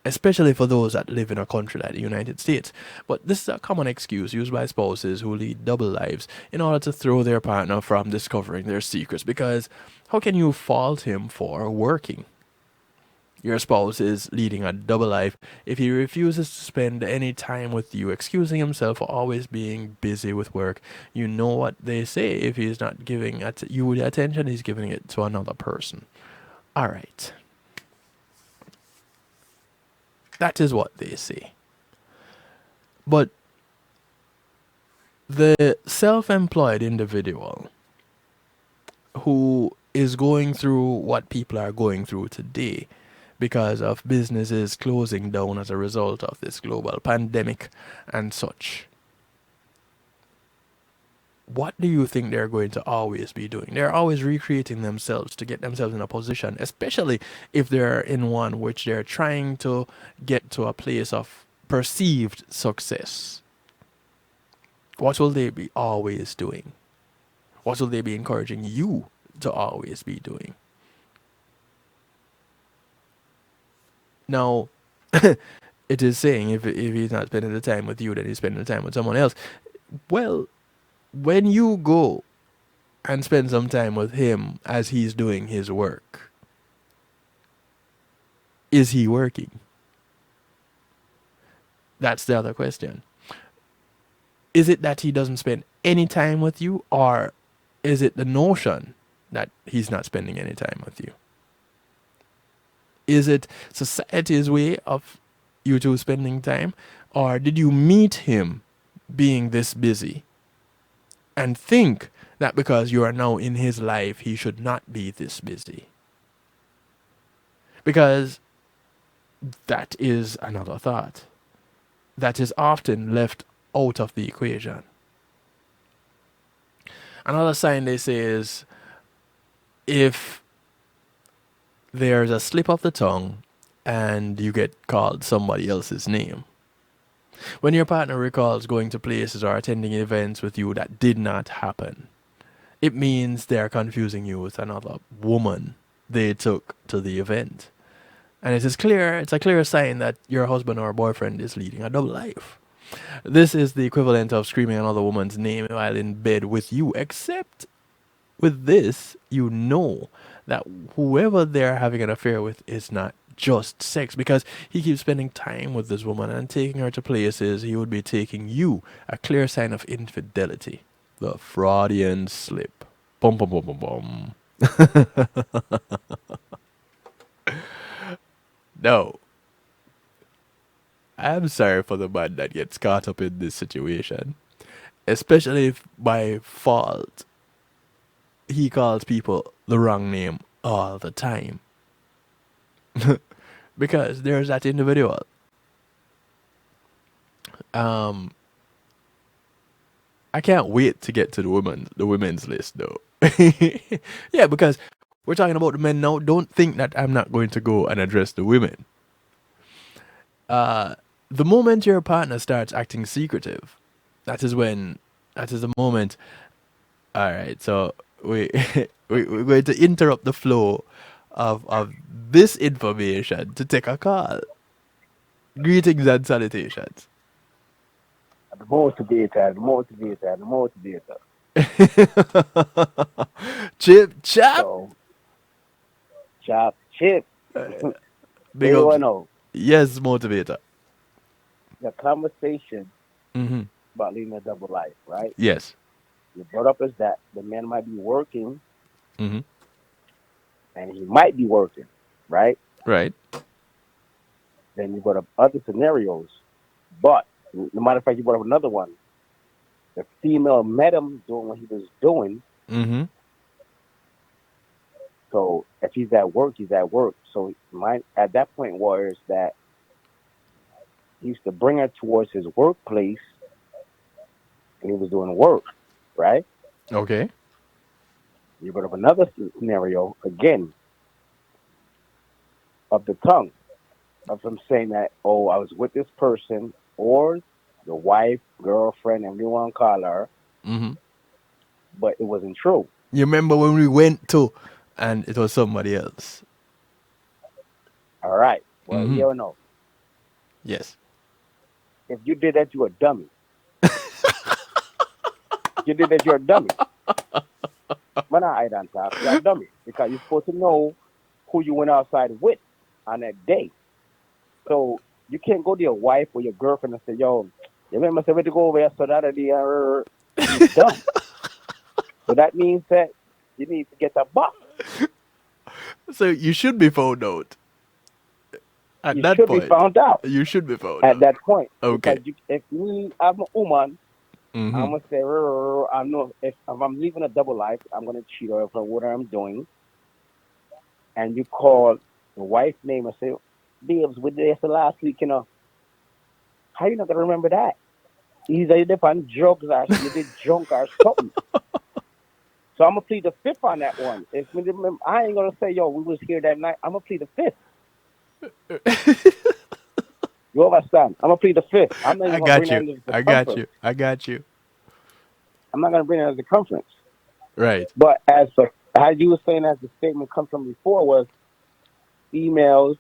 especially for those that live in a country like the United States. But this is a common excuse used by spouses who lead double lives in order to throw their partner from discovering their secrets. Because how can you fault him for working? your spouse is leading a double life, if he refuses to spend any time with you, excusing himself for always being busy with work, you know what they say. If he's not giving you the attention, he's giving it to another person. All right. That is what they say. But the self-employed individual who is going through what people are going through today because of businesses closing down as a result of this global pandemic and such, what do you think they're going to always be doing? They're always recreating themselves to get themselves in a position, especially if they're in one which they're trying to get to a place of perceived success. What will they be always doing? What will they be encouraging you to always be doing? Now, it is saying if he's not spending the time with you, then he's spending the time with someone else. Well, when you go and spend some time with him as he's doing his work, is he working? That's the other question. Is it that he doesn't spend any time with you, or is it the notion that he's not spending any time with you? Is it society's way of you two spending time, or did you meet him being this busy and think that because you are now in his life, he should not be this busy? Because that is another thought that is often left out of the equation. Another sign they say is if there's a slip of the tongue and you get called somebody else's name. When your partner recalls going to places or attending events with you that did not happen, it means they're confusing you with another woman they took to the event. And it's a clear sign that your husband or boyfriend is leading a double life. This is the equivalent of screaming another woman's name while in bed with you, except with this, you know that whoever they're having an affair with is not just sex, because he keeps spending time with this woman and taking her to places he would be taking you. A clear sign of infidelity. The Freudian slip. Bum, bum, bum, bum, bum. No. I'm sorry for the man that gets caught up in this situation. Especially if by fault he calls people the wrong name all the time. Because there's that individual. I can't wait to get to the women's list though. Yeah, because we're talking about the men now. Don't think that I'm not going to go and address the women. The moment your partner starts acting secretive, that is the moment. All right, so we're going to interrupt the flow of this information to take a call. Greetings and salutations. The motivator. Chip chap. So, chip. Big up. Know. Yes, motivator. The conversation about leading a double life, right? Yes. You brought up is that the man might be working, and he might be working, right? Right. Then you brought up other scenarios, but no matter of fact, you brought up another one. The female met him doing what he was doing. So if he's at work, he's at work. So at that point was that he used to bring her towards his workplace, and he was doing work, right? Okay. You brought up another scenario again of the tongue, of him saying that, oh, I was with this person, or the wife, girlfriend, and we want to call her, but it wasn't true. You remember when we went to, and it was somebody else. All right. Well, you don't know. Yes. If you did that, you're a dummy. You did that, you're a dummy. But I don't talk. You're a dummy because you're supposed to know who you went outside with. on that day. So you can't go to your wife or your girlfriend and say, "Yo, you remember say we to go over here so that it's done." So that means that you need to get a box. So you should be found out at You that should be point. found out You should be found at out. that point Okay. because if me, I'm a woman, Mm-hmm. I'm gonna say, I know if I'm living a double life, I'm gonna cheat her for what I'm doing. And you call the wife's name and say, "Babes, we did this last week, you know." How you not gonna remember that? Either you did on drugs or you did drunk or something. So I'm gonna plead the fifth on that one. If we remember, I ain't gonna say, "Yo, we was here that night." I'm gonna plead the fifth. You understand? I'm gonna plead the fifth. I'm not I even gonna bring got that you. into the I got circumference. you. I got you. I'm not gonna bring that into the circumference. Right. But how you were saying, as the statement come from before, was females.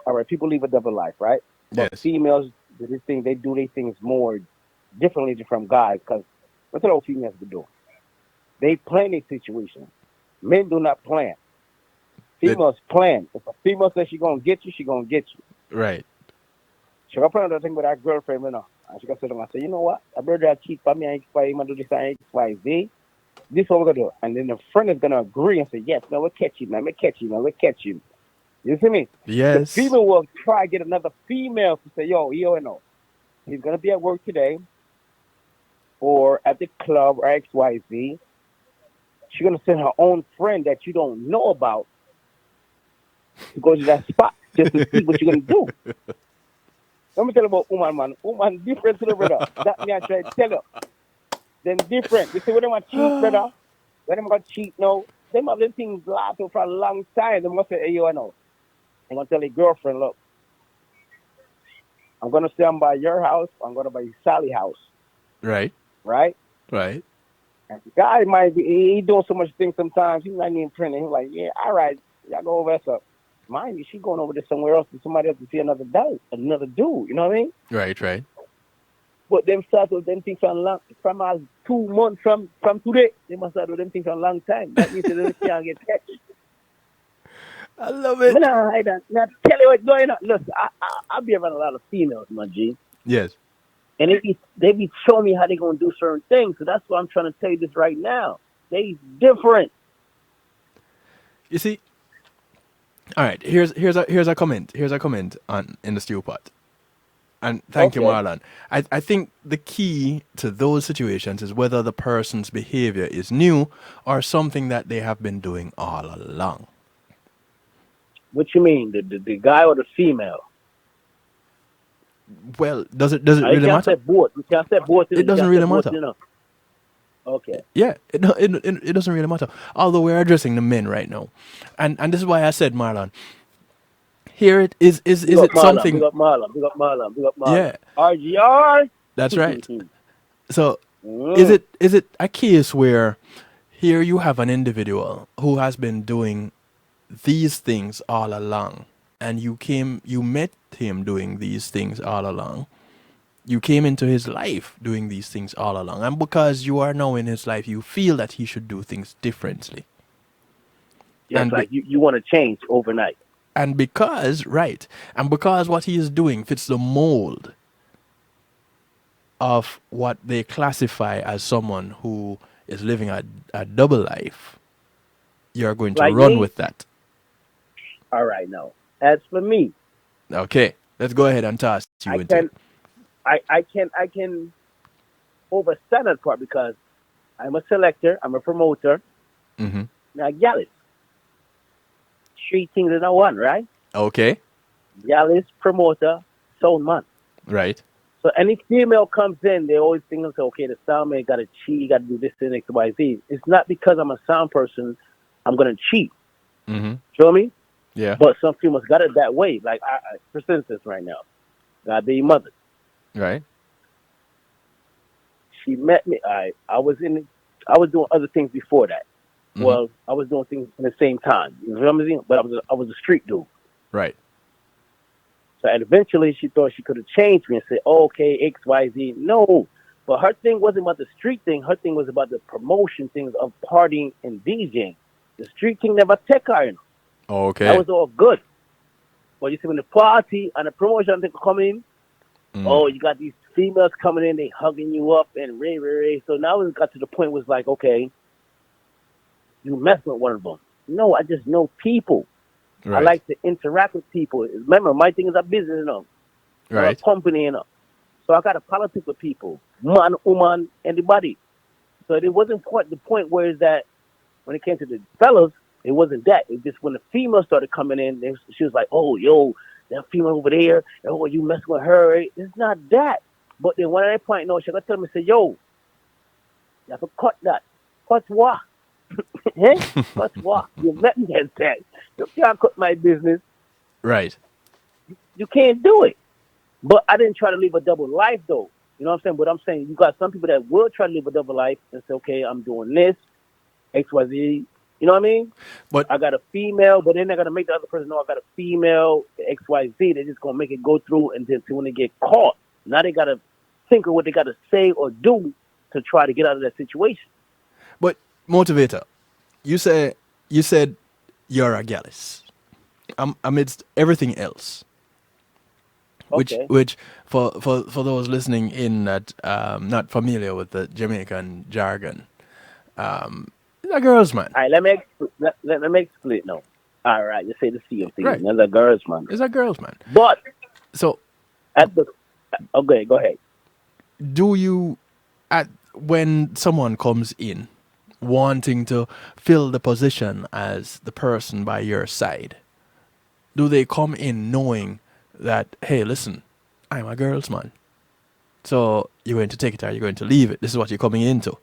All right, people live a double life, right? But Yes. females, they do these things more differently from guys because what's what females be doing? They plan a situation. Men do not plan. That Females plan. If a female says she gonna get you, she gonna get you. right. She gonna plan another thing with her girlfriend, you know. And she gonna sit down and say, "You know what? I better cheat for me and for him and do this and X, Y, Z. This is what we're gonna do." And then the friend is gonna agree and say, "Yes, no, we'll catch you, man. We'll catch you, man. We'll catch you." You see me? The Yes. female will try to get another female to say, yo, no. He's gonna be at work today or at the club or XYZ. She's gonna send her own friend that you don't know about to go to that spot just to see what you're gonna do. Let me tell you about woman, man. Woman different to the brother. That me I try to tell you. Then different. You see when they want cheat, brother? When they want cheat now, them have them things lasting for a long time. They must say, hey, yo, no. I'm gonna tell your girlfriend, look, I'm gonna stay by your house, I'm gonna by Sally's house, Right. right? Right. And the guy might be he doing so much things sometimes, he's not even printing. He's like, yeah, all right, y'all go over there. So mind you, she going over there somewhere else to somebody else to see another dude, you know what I mean? Right. Right. But them start with them things from 2 months from today. They must start with them things for a long time. That means that they can't get catch. I love I'm it. not hide that. Now tell you what's going on. Listen, I be around a lot of females, my G. Yes. And they be showing me how they gonna do certain things. So that's why I'm trying to tell you this right now. They different. You see. All right. Here's a comment. Here's a comment on in the stew pot. And thank you, Okay. Marlon. I think the key to those situations is whether the person's behavior is new or something that they have been doing all along. What you mean? The guy or the female? Well, does it You really can't matter? say both. You can't say both. It doesn't really matter. Okay. Yeah, it doesn't really matter. Although we're addressing the men right now, and this is why I said, Marlon. Here it is Big is up it Marlon. Big something? up Marlon. Big up Marlon. Big up Marlon. Yeah, RGR. that's right. So is it a case where here you have an individual who has been doing these things all along, and you met him doing these things all along. You came into his life doing these things all along, and because you are now in his life, you feel that he should do things differently. Yes, And like you want to change overnight. and because right, and because what he is doing fits the mold of what they classify as someone who is living a double life, you're going to Like run me? with that. All right, now. As for me, Okay, let's go ahead and toss you I into can it. I can overstand that part because I'm a selector, I'm a promoter, Mm-hmm. and I got it. Three things in a one, right? Okay, Gallus, promoter, sound man. right. So any female comes in, they always think, okay, the sound man got to cheat, got to do this, and X, Y, Z. It's not because I'm a sound person, I'm going to cheat. Mm-hmm. Feel me? Yeah. But some females got it that way. Like, for instance, right now, God be mother. Right. She met me. I was doing other things before that. Mm-hmm. Well, I was doing things at the same time. You know what I'm saying? But I was a street dude. Right. So and eventually she thought she could have changed me and said, oh, okay, X, Y, Z. No. But her thing wasn't about the street thing. Her thing was about the promotion things of partying and DJing. The street thing never took her. That Okay. was all good. But you see, when the party and the promotion thing come in, oh, you got these females coming in, they hugging you up and ray. So now it got to the point where it's like, okay, you mess with one of them. No, I just know people. Right. I like to interact with people. Remember, my thing is a business, you know, or a company, you know. So I got to politic with people, man, woman, anybody. So it wasn't quite the point where is that when it came to the fellas, it wasn't that. It just when the females started coming in, she was like, oh, yo, that female over there, oh, you messing with her. It's not that. But then when I point, no, she got to tell me, say, yo, you have to cut that. Cut what? Hey? Cut what? You met me that. You can't cut my business. Right. You can't do it. But I didn't try to live a double life, though. You know what I'm saying? But I'm saying you got some people that will try to live a double life and say, okay, I'm doing this, X, Y, Z. You know what I mean? But I got a female, but then they're going to make the other person know I got a female, X, Y, Z. They're just going to make it go through, and then when they get caught, now they got to think of what they got to say or do to try to get out of that situation. But, Motivator, you said you're a gallus. Amidst everything else. Okay. Which for those listening in that not familiar with the Jamaican jargon, it's a girl's man. All right, let me explain now. All right, you say the same thing. Right. It's a girl's man. It's a girl's man. But so okay, go ahead. Do you when someone comes in wanting to fill the position as the person by your side, do they come in knowing that, hey, listen, I'm a girl's man, so you're going to take it or you're going to leave it? This is what you're coming into.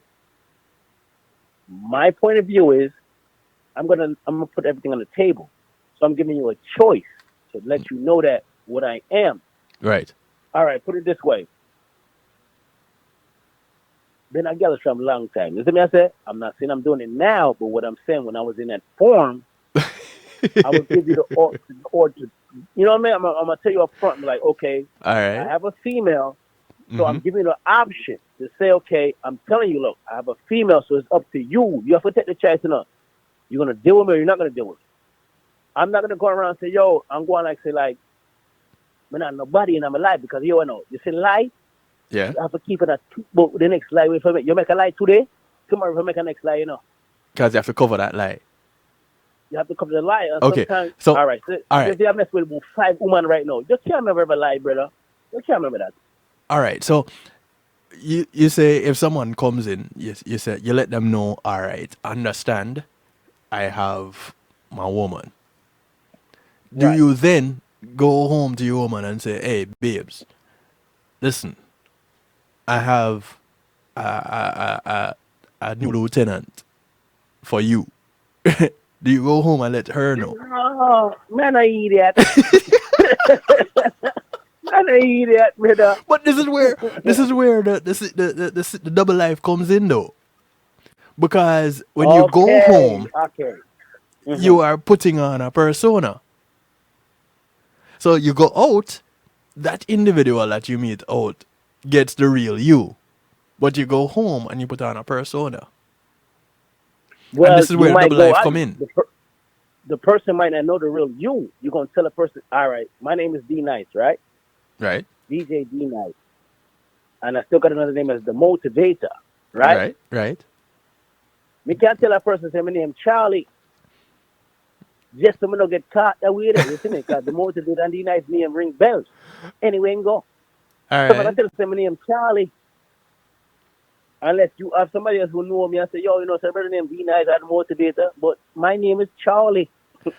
My point of view is I'm gonna put everything on the table. So I'm giving you a choice to let you know that what I am. Right. All right, put it this way. Been a girl from a long time. You see me? I said, I'm not saying I'm doing it now, but what I'm saying, when I was in that form, I would give you the order. You know what I mean? I'm gonna tell you up front, like, okay, all right, I have a female, so I'm giving you the option to say, okay, I'm telling you, look, I have a female, so it's up to you. You have to take the chance enough. You're gonna deal with me or you're not gonna deal with me. I'm not gonna go around and say, yo, I'm going like say like, man, I'm nobody and I'm alive because you know, you say lie. Yeah. You have to keep it at but the next lie. If you make a lie today, tomorrow you make a next lie, you know. Because you have to cover that lie. You have to cover the lie. And okay. So all right. If you have messed with about 5 women right now, you can't remember a lie, brother. You can't remember that. All right. So you say if someone comes in, you say you let them know. All right, understand. I have my woman. Do you then go home to your woman and say, hey, babes, listen, I have a new lieutenant for you. Do you go home and let her know? No, man, I eat that. Man, I eat that, brother. But this is where the double life comes in, though, because when you go home, you are putting on a persona. So you go out, that individual that you meet out gets the real you, but you go home and you put on a persona. Well, and this is where the double life come in. The person might not know the real you. You're going to tell a person, all right, my name is D Nice, right? Right. DJ D Nice. And I still got another name as the Motivator, right? Right. Me can't tell a person, say my name Charlie. Just so I don't get caught that way there, you see me? Because the Motivator and D Nice name ring bells. Anyway, go. All right. So if I tell them my name Charlie, unless you have somebody else who know me and say, yo, you know, somebody named D Nice, I'm the Motivator, but my name is Charlie.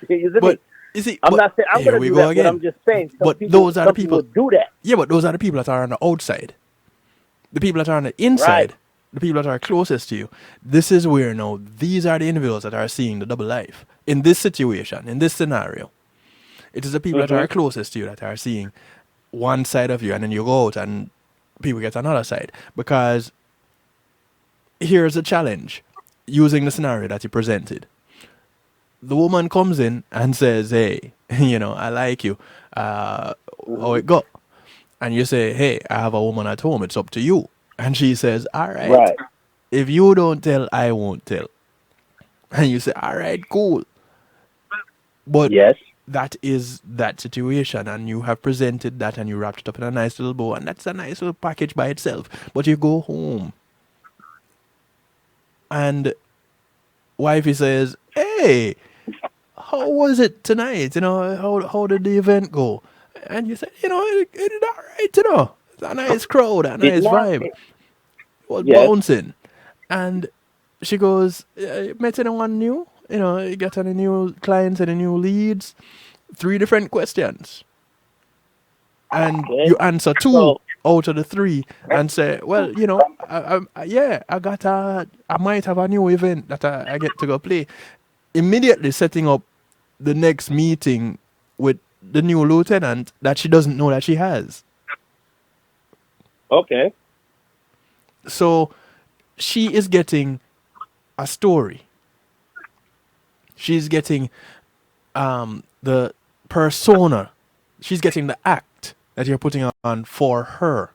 You see me? You see, I'm not saying I'm going to do that, again. but I'm just saying. But those are the people do that. Yeah, but those are the people that are on the outside. The people that are on the inside, the people that are closest to you. This is where now these are the individuals that are seeing the double life. In this situation, in this scenario, it is the people that are closest to you that are seeing one side of you, and then you go out and people get another side. Because here's a challenge using the scenario that you presented. The woman comes in and says, hey, you know, I like you. How it go? And you say, hey, I have a woman at home. It's up to you. And she says, all right. If you don't tell, I won't tell. And you say, all right, cool. But that is that situation, and you have presented that, and you wrapped it up in a nice little bow, and that's a nice little package by itself. But you go home, and wifey says, "Hey, how was it tonight? You know, how did the event go?" And you say, "You know, it did all right. You know, it's a nice crowd, a nice vibe. It was bouncing." And she goes, "Met anyone new? You know, you got any new clients, any new leads?" 3 different questions, and you answer 2 out of the 3 and say, "Well, you know, I might have a new event that I get to go play." Immediately setting up the next meeting with the new lieutenant that she doesn't know that she has. Okay. So she is getting a story. She's getting the persona. She's getting the act that you're putting on for her,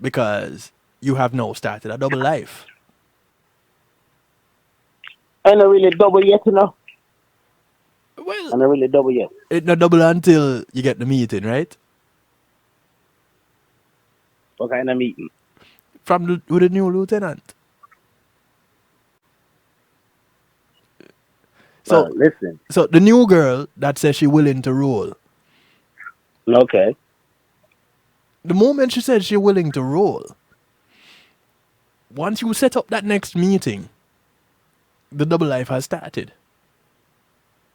because you have now started a double life. And a really double yet, you know. Well, and a really double yet. It's not double until you get the meeting, right? What kind of meeting? With the new lieutenant. So listen. So the new girl that says she's willing to roll. Okay. The moment she said she's willing to roll, once you set up that next meeting, the double life has started.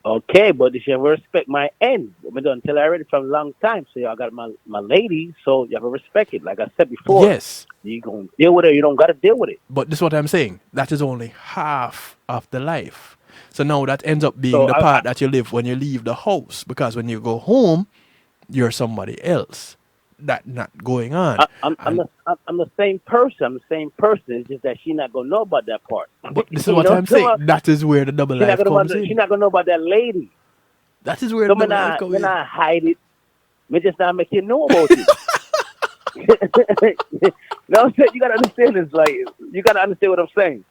Okay, but you should respect my end. I don't tell her already from a long time. So I got my lady, so you have to respect it. Like I said before. Yes. You gonna deal with it, you don't gotta deal with it. But this is what I'm saying. That is only half of the life. So now that ends up being the part that you live when you leave the house. Because when you go home, you're somebody else. That's not going on. I'm the same person. I'm the same person. It's just that she's not gonna know about that part. But this is what I'm saying. That is where the double life comes in. She's not gonna know about that lady. That is where the double life comes in. When I hide it, me just not make you know about it. No, I'm saying, you gotta understand this. Like, you gotta understand what I'm saying.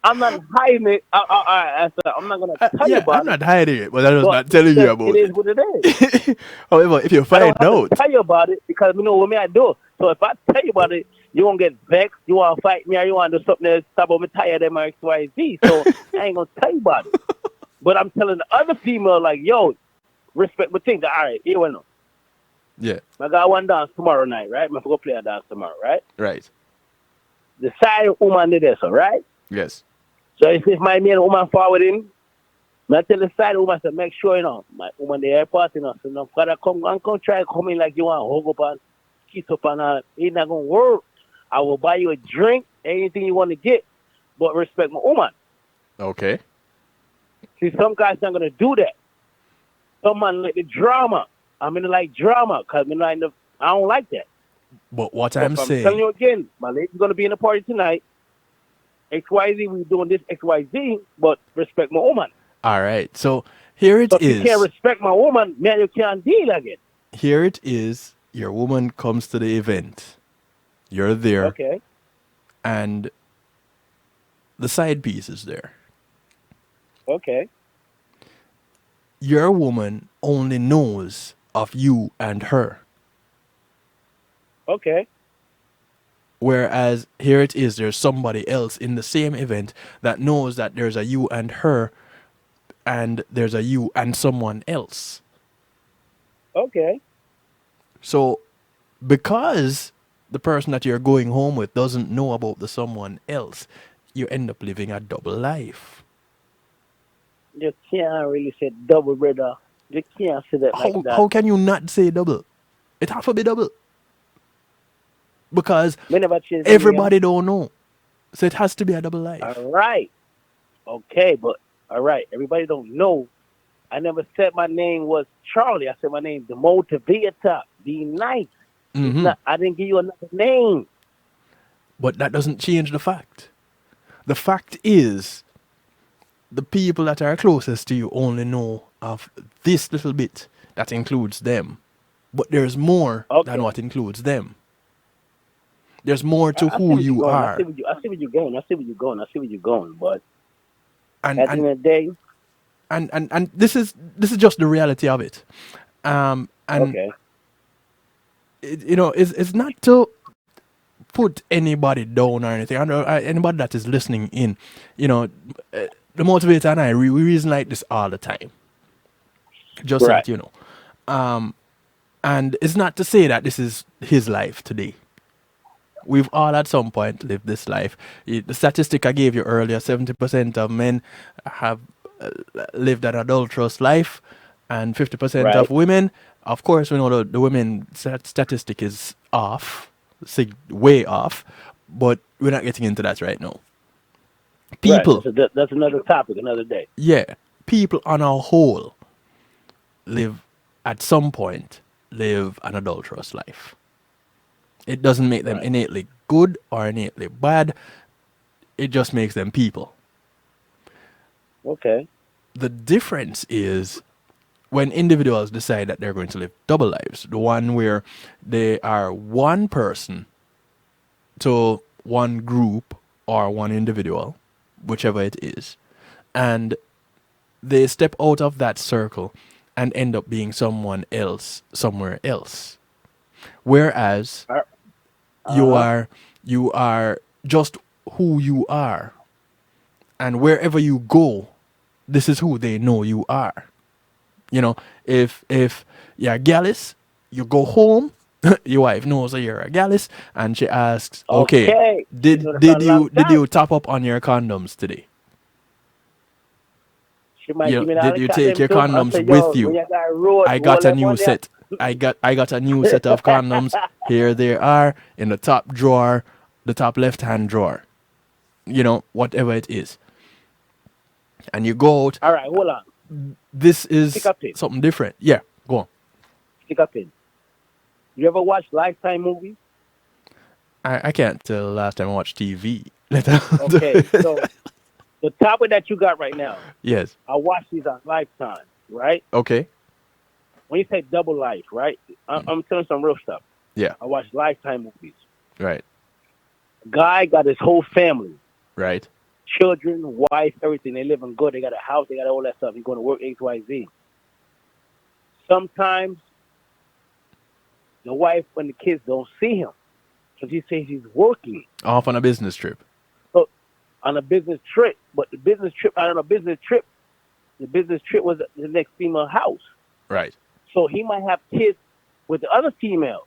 I'm not hiding it. I'm not gonna tell you about it. I'm not hiding it, but I'm just not telling you about it. It is what it is. However, if you find out, tell you about it because you know what I do. So if I tell you about it, you won't get vexed. You want to fight me, or you want to do something else. Stop over tired them or X, Y, Z. So I ain't gonna tell you about it. But I'm telling the other female like, yo, respect my thing. All right, here we know. Yeah. I got one dance tomorrow night, right? I'm gonna go play a dance tomorrow, right? Right. The side woman did this, all right? Yes. So if my main woman forward in, I tell the side woman to make sure, you know, my woman the airport, you know, so no father come try to come in like you want to hug up and kiss up and all. It's not gonna work. I will buy you a drink, anything you want to get, but respect my woman. Okay. See, some guys not gonna do that. Some man like the drama. I mean, like drama, cause I don't like that. But what I'm saying, I'm telling you again, my lady's gonna be in the party tonight. XYZ, we doing this XYZ, but respect my woman. All right, so here it is. If you can't respect my woman, man, you can't deal again. Here it is. Your woman comes to the event. You're there. Okay. And the side piece is there. Okay. Your woman only knows of you and her. Okay. Whereas here it is, there's somebody else in the same event that knows that there's a you and her, and there's a you and someone else. Okay. So, because the person that you're going home with doesn't know about the someone else, you end up living a double life. You can't really say double, brother. You can't say that like that. How can you not say double? It has to be double. Because everybody don't know. So it has to be a double life. All right. Okay, but all right. Everybody don't know. I never said my name was Charlie. I said my name the Motivator. Be nice. Mm-hmm. I didn't give you another name. But that doesn't change the fact. The fact is, the people that are closest to you only know of this little bit that includes them. But there's more than what includes them. There's more to who you are. I see where you're going. But at the end of the day, and this is just the reality of it. And Okay. it's not to put anybody down or anything. I know anybody that is listening in, the motivator and I, we reason like this all the time. Just so Right. that you know. And it's not to say that this is his life today. We've all at some point lived this life. The statistic I gave you earlier, 70% of men have lived an adulterous life, and 50% Right. of women. Of course, we know the women statistic is off, way off, but we're not getting into that right now. Right. People, That's another topic, another day. yeah, people on a whole live at some point live an adulterous life. It doesn't make them Right. innately good or innately bad. It just makes them people. Okay. The difference is when individuals decide that they're going to live double lives, the one where they are one person to one group or one individual, whichever it is, and they step out of that circle and end up being someone else somewhere else. Whereas you are just who you are, and wherever you go, this is who they know you are. If you're gallus, you go home, your wife knows that you're a gallus, and she asks, okay, Okay. did You know that for a long did time. you top up on your condoms today? She might give me all Did the you goddamn take your too. I condoms say, with yo, you? when you got road, I roll got a them new on there. set. I got a new set of condoms. Here they are in the top drawer, the top left hand drawer. Whatever it is. And you go out. All right, hold on. This Stick is up in. something different. Yeah, go on. Stick up in. You ever watch Lifetime movies? I can't tell the last time I watched TV. Okay, so the topic that you got right now, Yes. I watched these on Lifetime, right? Okay. When you say double life, right? I'm telling some real stuff. Yeah. I watch Lifetime movies. Right. Guy got his whole family, Right. children, wife, everything. They living good. They got a house. They got all that stuff. He's going to work X, Y, Z. Sometimes the wife and the kids don't see him because he says he's working. Off on a business trip. So on a business trip, but the business trip was the next female house. Right. So he might have kids with the other female.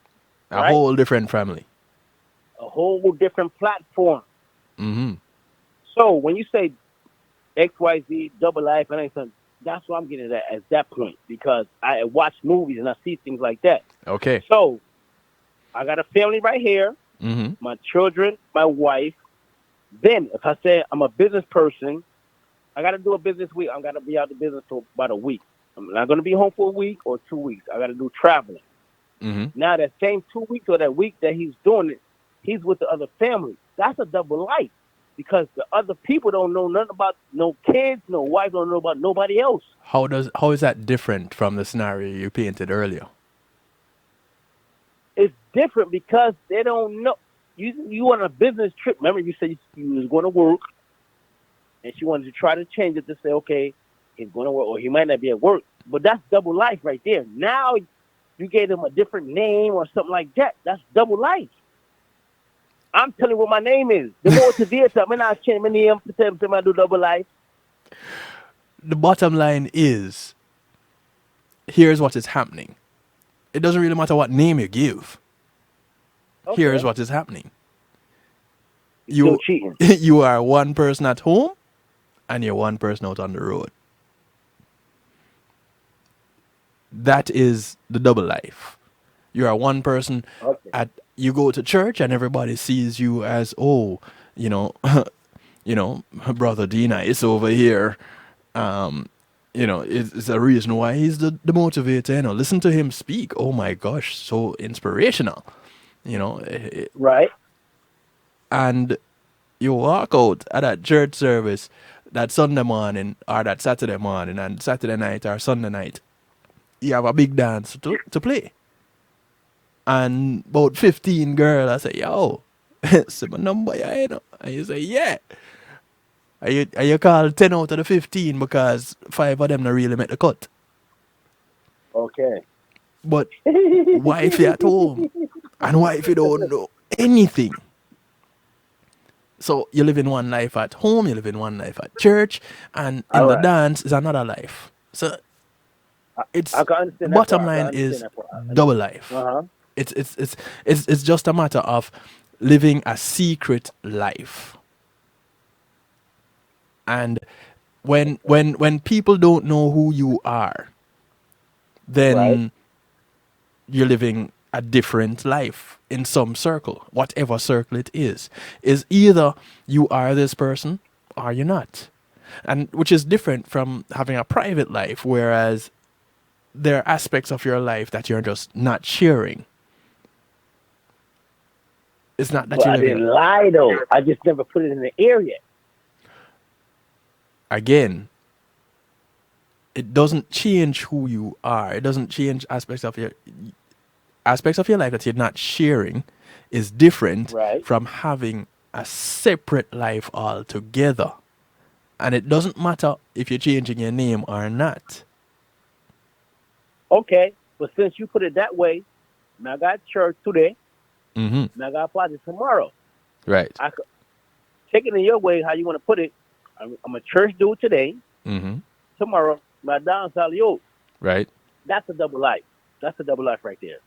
A whole different family. A whole different platform. Mm-hmm. So when you say XYZ, double life, and anything, that's what I'm getting at that point because I watch movies and I see things like that. Okay. So I got a family right here, my children, my wife. Then if I say I'm a business person, I got to do a business week. I'm going to be out of business for about a week. I'm not going to be home for a week or 2 weeks. I got to do traveling. Now that same 2 weeks or that week that he's doing it, he's with the other family. That's a double life because the other people don't know nothing about no kids, no wife, don't know about nobody else. How is that different from the scenario you painted earlier? It's different because they don't know. You on a business trip. Remember, you said you was going to work, and she wanted to try to change it to say, okay, he's going to work, or he might not be at work. But that's double life right there. Now you gave him a different name or something like that. That's double life. I'm telling you what my name is. The more severe stuff, I'm not changing my name to I do double life. The bottom line is, here's what is happening. It doesn't really matter what name you give. Okay. Here's what is happening. You're cheating. You are one person at home, and you're one person out on the road. That is the double life. You are one person you go to church and everybody sees you as, Brother Dina is over here. It's a reason why he's the motivator. Listen to him speak. Oh my gosh, so inspirational. Right. And you walk out at that church service that Sunday morning or that Saturday morning and Saturday night or Sunday night. You have a big dance to play. And about 15 girls, I say, yo, say my number, And you say, yeah. Are you called 10 out of the 15 because 5 of them not really make the cut. Okay. But wifey at home and wifey don't know anything. So you live in one life at home, you live in one life at church, and in All the right. dance is another life. So it's I can understand that bottom part. I can line understand is that part. double life. Uh-huh. It's just a matter of living a secret life. And when people don't know who you are, then Right. you're living a different life in some circle, whatever circle it is either you are this person or you're not, and which is different from having a private life, whereas there are aspects of your life that you're just not sharing. It's not that But you're I living didn't lie though. I just never put it in the air yet. again. It doesn't change who you are. It doesn't change aspects of your life that you're not sharing is different Right. from having a separate life altogether. And it doesn't matter if you're changing your name or not. Okay. But since you put it that way, I got church today, Mm-hmm. and I got party tomorrow. Right. I could take it in your way, how you want to put it. I'm a church dude today. Mm-hmm. Tomorrow, my dance all yo. Right. That's a double life. That's a double life right there.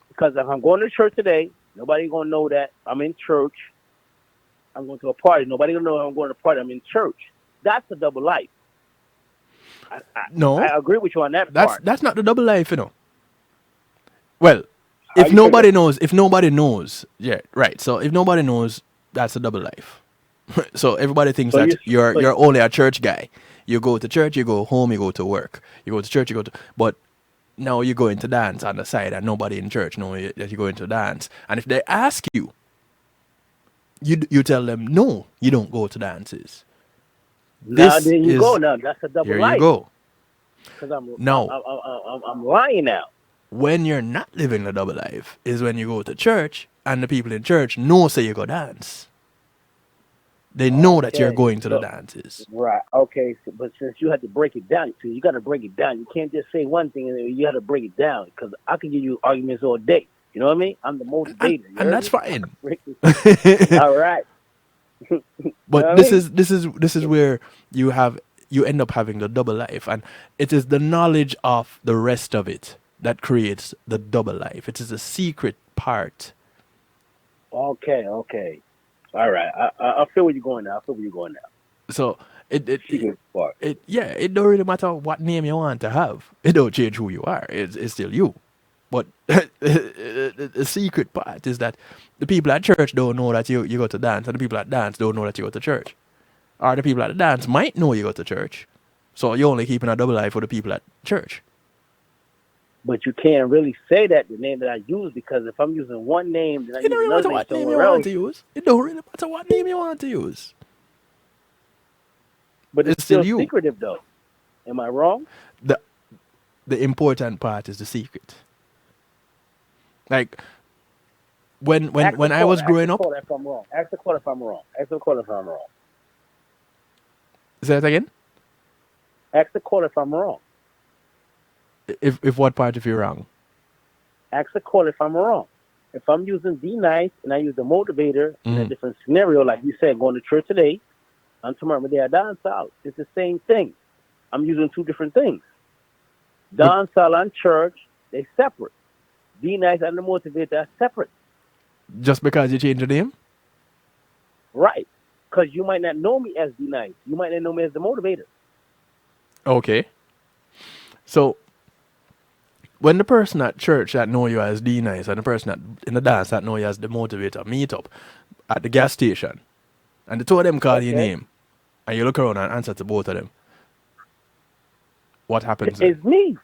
Because if I'm going to church today, nobody gonna know that I'm in church. I'm going to a party. Nobody gonna know I'm going to a party. I'm in church. That's a double life. No. I agree with you on that part. That's not the double life, you know. Well, How if you nobody figure? knows, yeah, right. So if nobody knows, that's a double life. So everybody thinks So that you- you're so- you're only a church guy. You go to church, you go home, you go to work. You go to church, but now you go into dance on the side, and nobody in church knows that you go into dance. And if they ask you, you tell them no, you don't go to dances. Now there you go. Now that's a double Here life. you go. Because No. I'm lying now. When you're not living the double life is when you go to church and the people in church know say you go dance. They know that you're Okay. going to the So- dances. Right. Okay. So, but since you had to break it down, so you got to break it down. You can't just say one thing and then you got to break it down. Because I can give you arguments all day. You know what I mean? I'm the motivator. you And heard that's me? fine. All right. But You know what this I mean? is where you end up having the double life, and it is the knowledge of the rest of it that creates the double life. It is a secret part. Okay. Okay. All right. I feel where you're going now. So it Secret part. it don't really matter what name you want to have. It don't change who you are. It's still you. But the secret part is that the people at church don't know that you go to dance, and the people at dance don't know that you go to church. Or the people at the dance might know you go to church. So you're only keeping a double life for the people at church. But you can't really say that the name that I use, because if I'm using one name, then I It use don't really another matter name what name you somewhere want else. to use. It don't really matter what name you want to use. But it's It's still still you. secretive, though. Am I wrong? The important part is the secret. Like when I was growing up. If I'm wrong. Ask the caller if I'm wrong. Ask the caller if I'm wrong. Say that again. Ask the caller if I'm wrong. If what part if you're wrong? Ask the caller if I'm wrong. If I'm using D nice and I use the motivator in a different scenario, like you said, going to church today, and tomorrow they are dance out. It's the same thing. I'm using two different things. Dance out and church, they separate. D nice and the motivator are separate. Just because you change your name? Right. Because you might not know me as D nice. You might not know me as the motivator. Okay. So when the person at church that know you as D Nice and the person that in the dance that know you as the motivator meet up at the gas station, and the two of them call your name, and you look around and answer to both of them, what happens then? It's me.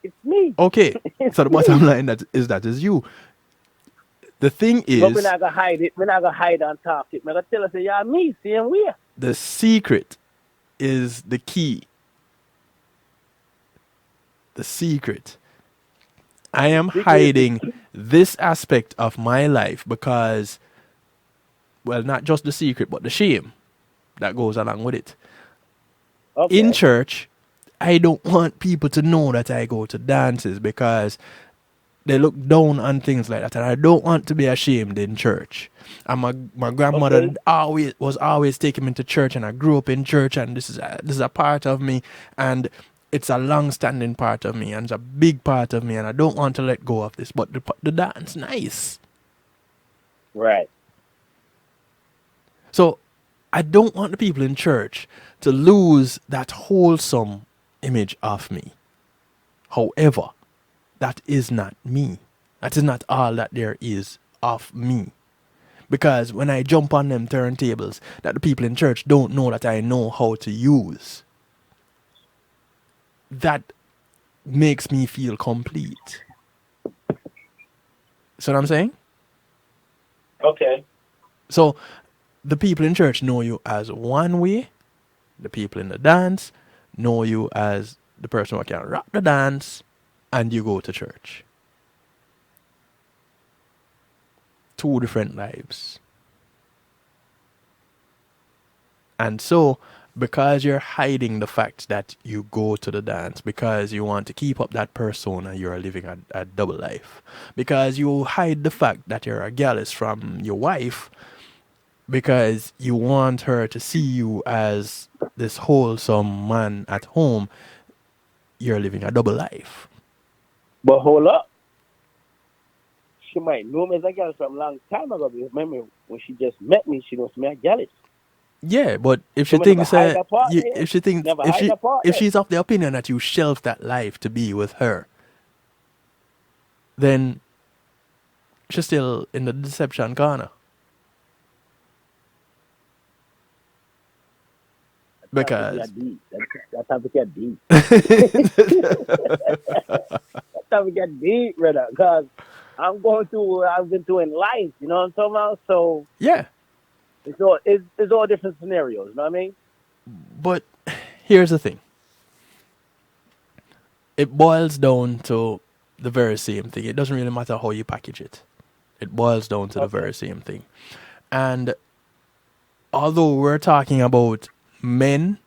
It's me. Okay. So the bottom line that is you. The thing is, But we're not going to hide it. We're not going to hide on top of it. We're going to tell us, yeah, me, same way. the secret is the key. The secret. I am hiding this aspect of my life because, well, not just the secret, but the shame. that goes along with it. Okay. In church, I don't want people to know that I go to dances because they look down on things like that, and I don't want to be ashamed in church. And my grandmother was always taking me to church, and I grew up in church, and this is a part of me, and it's a long-standing part of me, and it's a big part of me, and I don't want to let go of this. But the dance, nice. Right. So I don't want the people in church to lose that wholesome image of me. However, that is not me. That is not all that there is of me. Because when I jump on them turntables that the people in church don't know that I know how to use, that makes me feel complete. See what I'm saying? Okay. So the people in church know you as one way. The people in the dance know you as the person who can rock the dance, and you go to church. Two different lives. And so, because you're hiding the fact that you go to the dance, because you want to keep up that persona, you're living a double life. Because you hide the fact that you're a gallus from your wife, because you want her to see you as this wholesome man at home, you're living a double life. But hold up. She might know me as a girl from a long time ago. Because remember, when she just met me, she knows me as jealous. Yeah, but if she thinks if she's of the opinion that you shelved that life to be with her, then she's still in the deception corner. Because that time to get deep. That time to get deep, brother. Because I'm going through what I've been through in life. You know what I'm talking about? So yeah, it's all different scenarios. You know what I mean? But here's the thing. It boils down to the very same thing. It doesn't really matter how you package it. It boils down to the very same thing. And although we're talking about men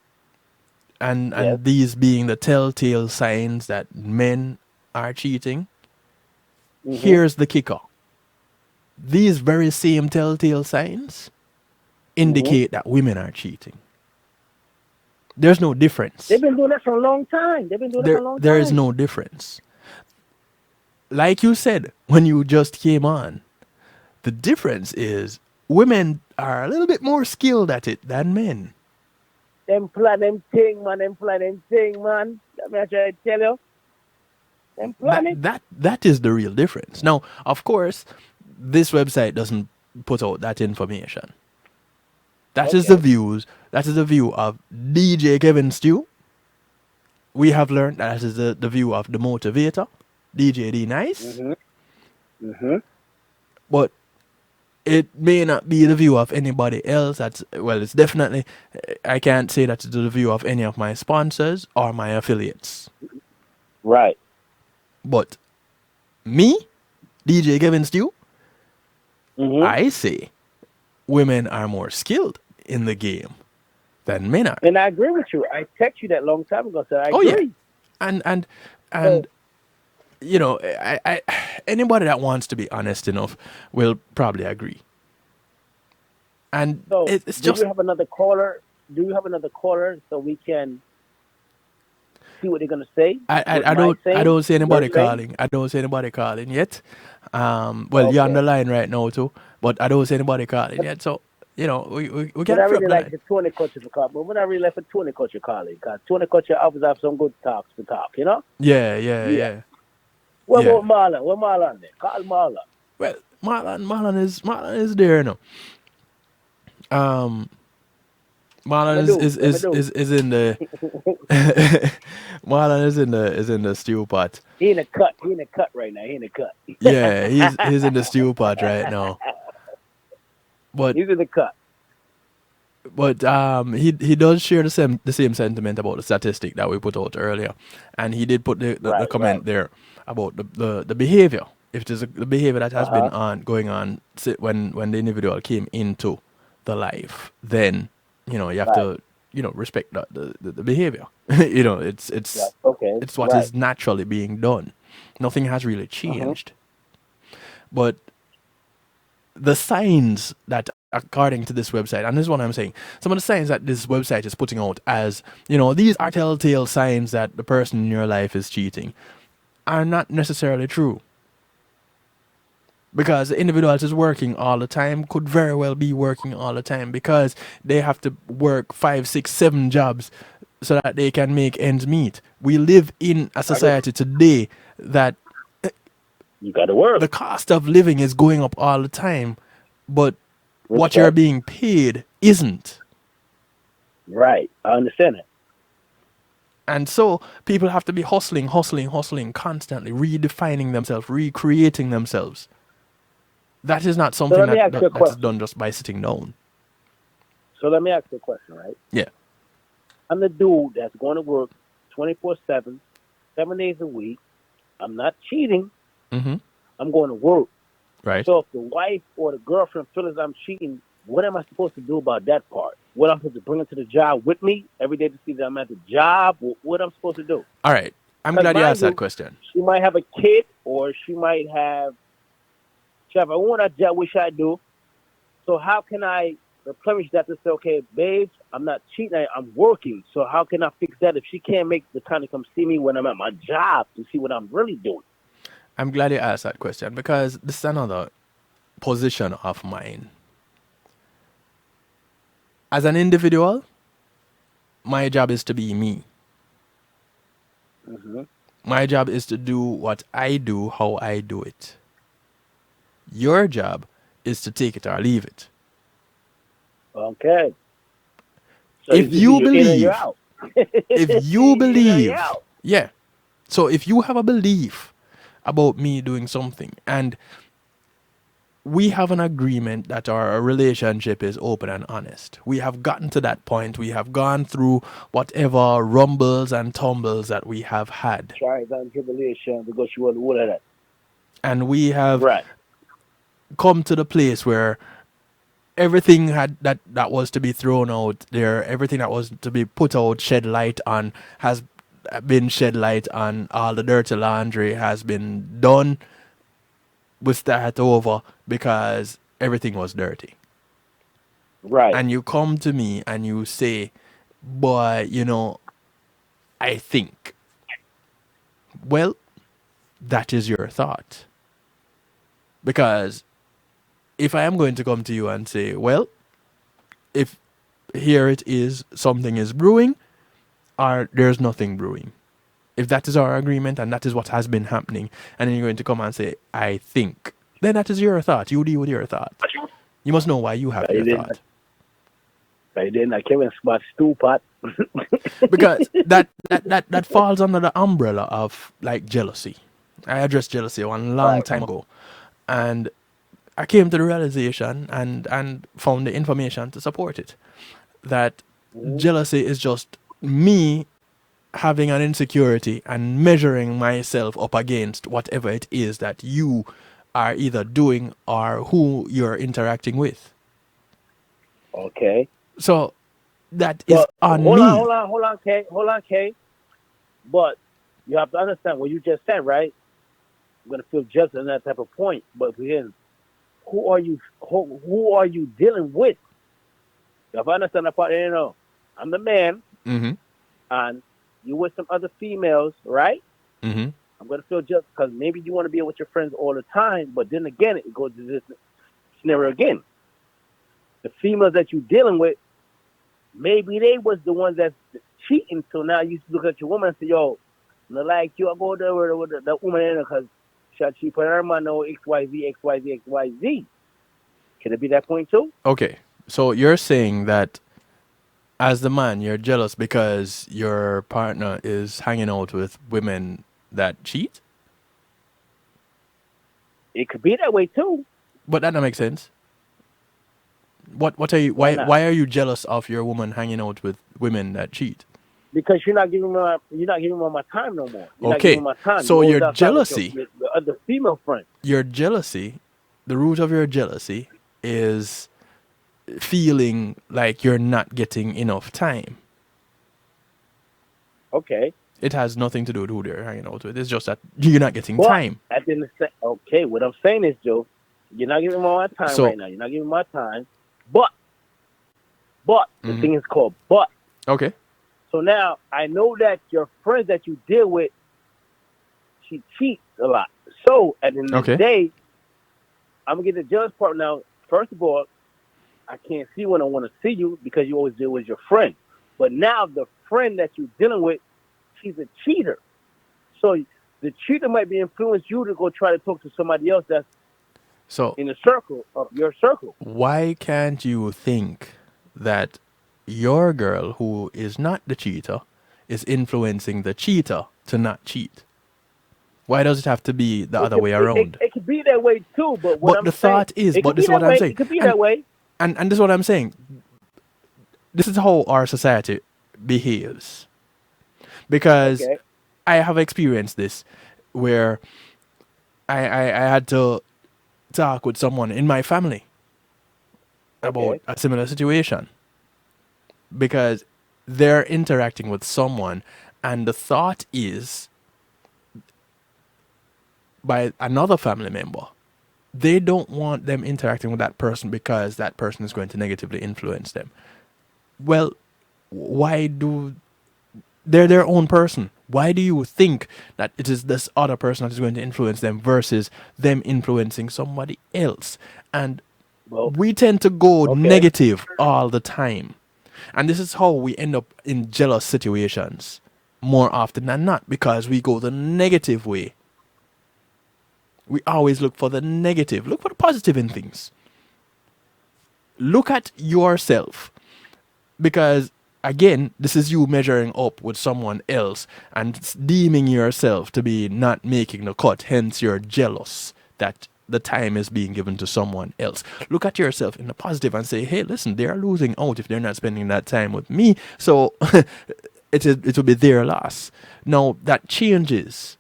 and these being the telltale signs that men are cheating, here's the kicker. These very same telltale signs indicate that women are cheating. There's no difference. They've been doing that for a long time. There is no difference. Like you said when you just came on, the difference is women are a little bit more skilled at it than men. Them plan them thing, man. Let me try to tell you. Them planning. That is the real difference. Now, of course, this website doesn't put out that information. That is the views. That is the view of DJ Kevin Stew. We have learned that is the view of the motivator, DJ D Nice. But it may not be the view of anybody else. It's definitely, I can't say that's the view of any of my sponsors or my affiliates. Right. But me, DJ Kevin Stew, I say women are more skilled in the game than men are. And I agree with you. I text you that long time ago, so I agree. And you know, I anybody that wants to be honest enough will probably agree. And so it's just. Do you have another caller? So we can see what they're gonna say? I don't see anybody calling. I don't see anybody calling yet. You're on the line right now too, but I don't see anybody calling yet. So you know, we can. I really like the Tony Culture to call, but when I really like for Tony Culture calling, because Tony Culture always have some good talks to talk. You know? Yeah. What about Marlon? Where Marlon there? Call Marlon. Well, Marlon is there, you know. Marlon is in the Marlon is in the stew pot. He in the cut right now. Yeah, he's in the stew pot right now. But he's in the cut. But he does share the same sentiment about the statistic that we put out earlier, and he did put the comment there about the behavior. If there's the behavior that has been going on when the individual came into the life, then you have to, respect the behavior. It's Okay. it's what is naturally being done. Nothing has really changed. But the signs that, according to this website, and this is what I'm saying, some of the signs that this website is putting out as, these are telltale signs that the person in your life is cheating, are not necessarily true. Because the individual that is working all the time could very well be working all the time because they have to work 5, 6, 7 jobs so that they can make ends meet. We live in a society today that you got to work. The cost of living is going up all the time, but what you're being paid isn't. Right. I understand it. And so people have to be hustling constantly, redefining themselves, recreating themselves. That is not something that's done just by sitting down. So let me ask you a question, right? Yeah. I'm the dude that's going to work 24/7, 7 days a week. I'm not cheating. Mm-hmm. I'm going to work. Right. So if the wife or the girlfriend feels I'm cheating, what am I supposed to do about that part? What I'm supposed to bring her to the job with me every day to see that I'm at the job? What I'm supposed to do? All right. I'm glad you asked that question. She might have a kid, or she might have a own job, which I do. So how can I replenish that to say, okay, babe, I'm not cheating, I'm working. So how can I fix that if she can't make the time to come see me when I'm at my job to see what I'm really doing? I'm glad you asked that question because this is another position of mine. As an individual, my job is to be me. Mm-hmm. My job is to do what I do, how I do it. Your job is to take it or leave it. Okay. So if you believe, yeah. So if you have a belief about me doing something and we have an agreement that our relationship is open and honest, we have gotten to that point, we have gone through whatever rumbles and tumbles that we have had. Trials and tribulation, because you want all of that. And we have come to the place where everything that was to be thrown out there, everything that was to be put out, shed light on, has been shed light on. All the dirty laundry has been done. We start over because everything was dirty. Right. And you come to me and you say, boy, I think. Well, that is your thought. Because if I am going to come to you and say, well, if here it is, something is brewing, or there's nothing brewing. If that is our agreement and that is what has been happening, and then you're going to come and say, I think, then that is your thought. You deal with your thought. You must know why you have your thought. I didn't. I came in spot stupid. Because that falls under the umbrella of like jealousy. I addressed jealousy one long time ago. And I came to the realization and found the information to support it. That jealousy is just me having an insecurity and measuring myself up against whatever it is that you are either doing or who you're interacting with. Okay. So that is on me. Hold on, Kay. But you have to understand what you just said, right? I'm gonna feel jealous in that type of point. But again, who are you dealing with? If I understand that part, I'm the man, and you with some other females, right? Mm-hmm. I'm gonna feel jealous because maybe you want to be with your friends all the time, but then again, it goes to this scenario again. The females that you're dealing with, maybe they was the ones that's cheating. So now you look at your woman and say, "Yo, not like you, I go there with the woman in because she put her man know XYZ. Can it be that point too? Okay, so you're saying that as the man, you're jealous because your partner is hanging out with women that cheat? It could be that way too. But that doesn't make sense. What are you? Why are you jealous of your woman hanging out with women that cheat? Because you're not giving me my time no more. You're okay, not giving me my time. So your jealousy, the other female friend. Your jealousy, the root of your jealousy is feeling like you're not getting enough time. Okay. It has nothing to do with who they're hanging out with. It's just that you're not getting But time. at the end of the okay, what I'm saying is, Joe, you're not giving me my time So- right now. You're not giving me my time. But the thing is called but. Okay. So now I know that your friends that you deal with, she cheats a lot. So at the end of the day, I'm gonna get the jealous part now. First of all, I can't see when I want to see you because you always deal with your friend. But now the friend that you're dealing with, she's a cheater. So the cheater might be influenced you to go try to talk to somebody else that's in the circle of your circle. Why can't you think that your girl, who is not the cheater, is influencing the cheater to not cheat? Why does it have to be the other way around? It could be that way too, but But the thought is, but this is what I'm saying. It could be that way. And this is what I'm saying. This is how our society behaves. Because I have experienced this where I had to talk with someone in my family about a similar situation. Because they're interacting with someone and the thought is by another family member. They don't want them interacting with that person because that person is going to negatively influence them. Well, why do... They're their own person. Why do you think that it is this other person that is going to influence them versus them influencing somebody else? And we tend to go negative all the time. And this is how we end up in jealous situations more often than not, because we go the negative way. We always look for the negative. Look for the positive in things. Look at yourself. Because, again, this is you measuring up with someone else and deeming yourself to be not making the cut. Hence, you're jealous that the time is being given to someone else. Look at yourself in the positive and say, hey, listen, they're losing out if they're not spending that time with me. So, it will be their loss. Now, that changes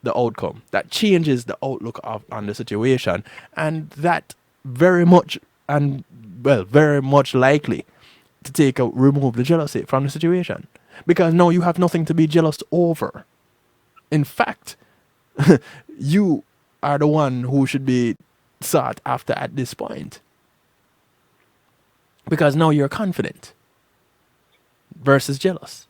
the outcome. That changes the outlook on the situation. And that very much likely to remove the jealousy from the situation. Because now you have nothing to be jealous over. In fact, you are the one who should be sought after at this point. Because now you're confident versus jealous.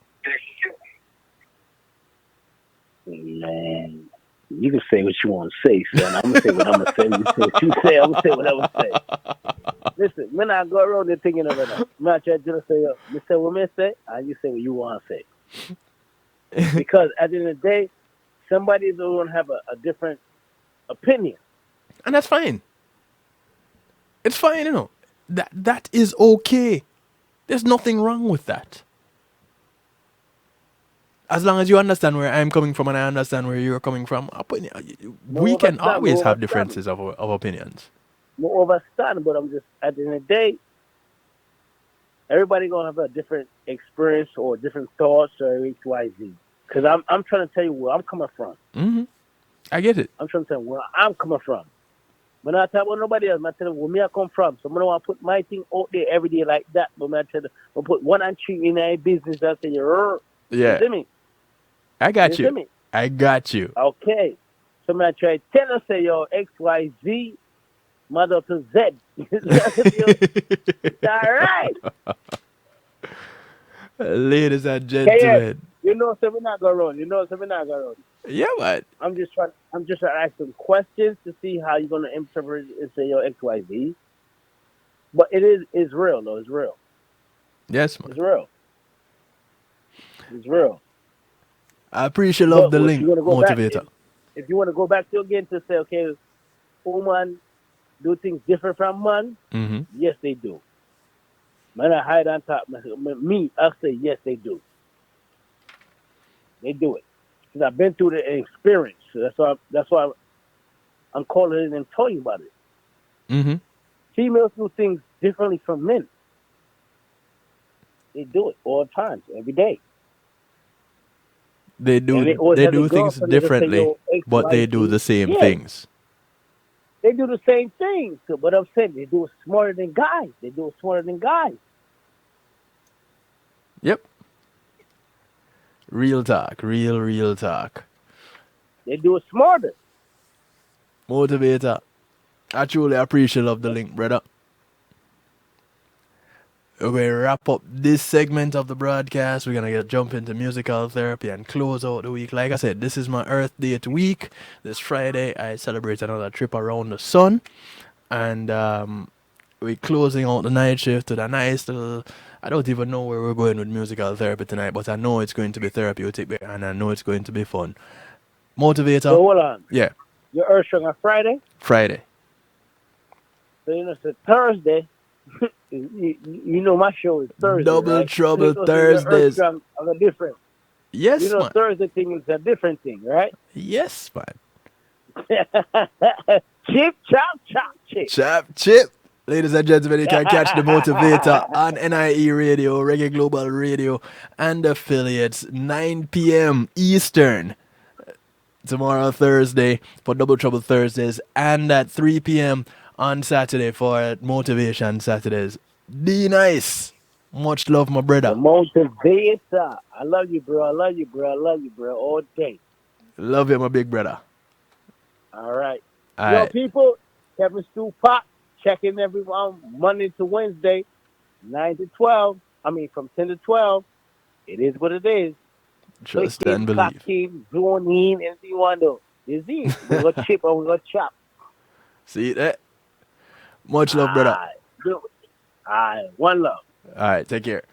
Man, you can say what you want to say, son. I'm gonna say what I'm gonna say. You say what you say. I'm gonna say what I'm gonna say. Listen, when I go around there thinking of it, I'm not trying to say, you say what I say, and you say what you want to say. Because at the end of the day, somebody's going to have a different opinion, and that's fine. It's fine, you know. That is okay. There's nothing wrong with that. As long as you understand where I'm coming from and I understand where you're coming from, we can always have differences of opinions. No overstand, but I'm just, at the end of the day, everybody going to have a different experience or different thoughts or X, Y, Z. Because I'm trying to tell you where I'm coming from. Mm-hmm. I get it. I'm trying to tell you where I'm coming from. But I tell nobody else, I tell them where me I come from. So I don't want to put my thing out there every day like that. But I tell them, I put one and three in a business. I say, yeah. You see me? I got you. See me? I got you. Okay. So I try to tell us, say, X, Y, Z, mother to Z. It's all right. Ladies and gentlemen. You know, so we're not going to run. Yeah, what? I'm just trying to ask some questions to see how you're going to interpret it and say, X, Y, Z. But it's real, though. It's real. Yes, man. It's real. It's real. I appreciate the link, motivator. If you want to go back to again to say, okay, woman do things different from man, yes, they do. Man, I hide on top. Me, I say, yes, they do. They do it. Because I've been through the experience. So that's why I'm calling it and telling you about it. Mm-hmm. Females do things differently from men. They do it all the time, every day. They do things differently, but they do the same things. They do the same thing. So, but I'm saying they do it smarter than guys. They do it smarter than guys. Yep. Real talk. Real talk. They do it smarter. Motivator. I truly appreciate of the link, brother. We're going to wrap up this segment of the broadcast. We're going to jump into musical therapy and close out the week. Like I said, this is my Earth Date week. This Friday, I celebrate another trip around the sun. And we're closing out the night shift with a nice little... I don't even know where we're going with musical therapy tonight, but I know it's going to be therapeutic and I know it's going to be fun. Motivator. So hold on. Yeah. Your Earth Strong on Friday? Friday. So it's Thursday. you know my show is Thursday. Double right? Trouble so Thursdays. Are different. Yes, you know, man. Thursday thing is a different thing, right? Yes, man. Chip, chop, chip. Chop, chip. Ladies and gentlemen, you can catch the Motivator on NIE Radio, Reggae Global Radio, and affiliates, 9 p.m. Eastern. Tomorrow, Thursday, for Double Trouble Thursdays, and at 3 p.m. on Saturday for Motivation Saturdays. Be nice. Much love, my brother. The Motivator. I love you, bro. I love you, bro. I love you, bro. All day. Love you, my big brother. All right. All Yo, right. people, Kevin Stu Pop, checking everyone Monday to Wednesday, 9 to 12. I mean, from 10 to 12. It is what it is. Trust and believe. Zone in, anything you want to do. Is he? We're going to chip or we're going to chop. See that? Much love, brother. All right. One love. All right. Take care.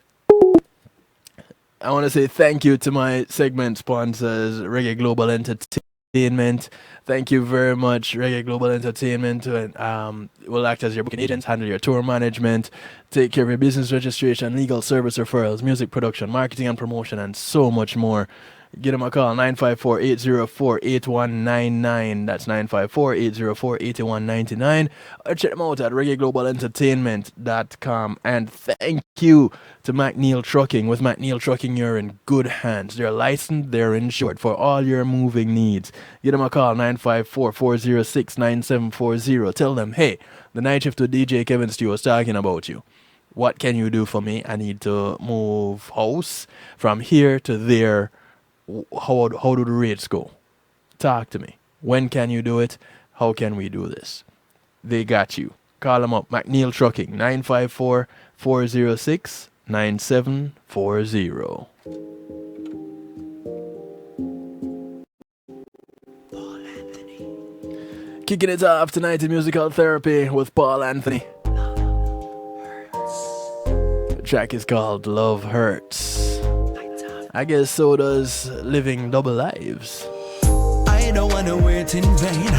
I want to say thank you to my segment sponsors, Reggae Global Entertainment. Thank you very much, Reggae Global Entertainment. Will act as your booking agents, handle your tour management, take care of your business registration, legal service referrals, music production, marketing and promotion, and so much more. Give them a call, 954-804-8199. That's 954-804-8199. Or check them out at reggaeglobalentertainment.com. And thank you to McNeil Trucking. With McNeil Trucking, you're in good hands. They're licensed, they're insured for all your moving needs. Give them a call, 954-406-9740. Tell them, hey, the night shift with DJ Kevin Stew was talking about you. What can you do for me? I need to move house from here to there. How do the rates go? Talk to me. When can you do it? How can we do this? They got you. Call them up. McNeil Trucking, 954-406-9740. Kicking it off tonight in musical therapy with Paul Anthony. The track is called Love Hurts. I guess so does living double lives. I don't wanna wait in vain.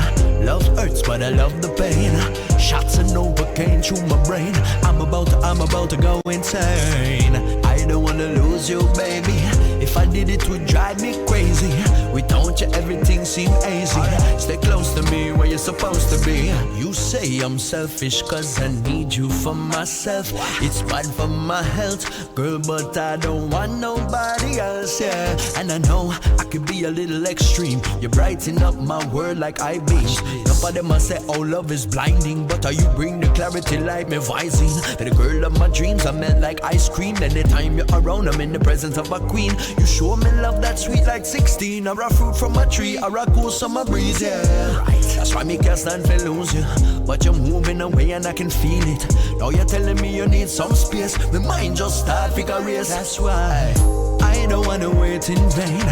Love hurts, but I love the pain. Shots of Novocaine through my brain. I'm about to go insane. I don't wanna lose you, baby. If I did it would drive me crazy. Without you everything seem easy. Stay close to me where you're supposed to be. You say I'm selfish cause I need you for myself. It's bad for my health, girl, but I don't want nobody else, yeah. And I know I could be a little extreme. You brighten up my world like I beams. Nobody must say oh love is blinding, but how you bring the clarity like me Visine. The girl of my dreams, I melt like ice cream. Anytime you're around, I'm in the presence of a queen. You show me love that's sweet like 16. Or a fruit from a tree, or a cool summer breeze, yeah. That's why me can't stand to lose you. But you're moving away and I can feel it. Now you're telling me you need some space. My mind just start figure race. That's why I don't wanna wait in vain.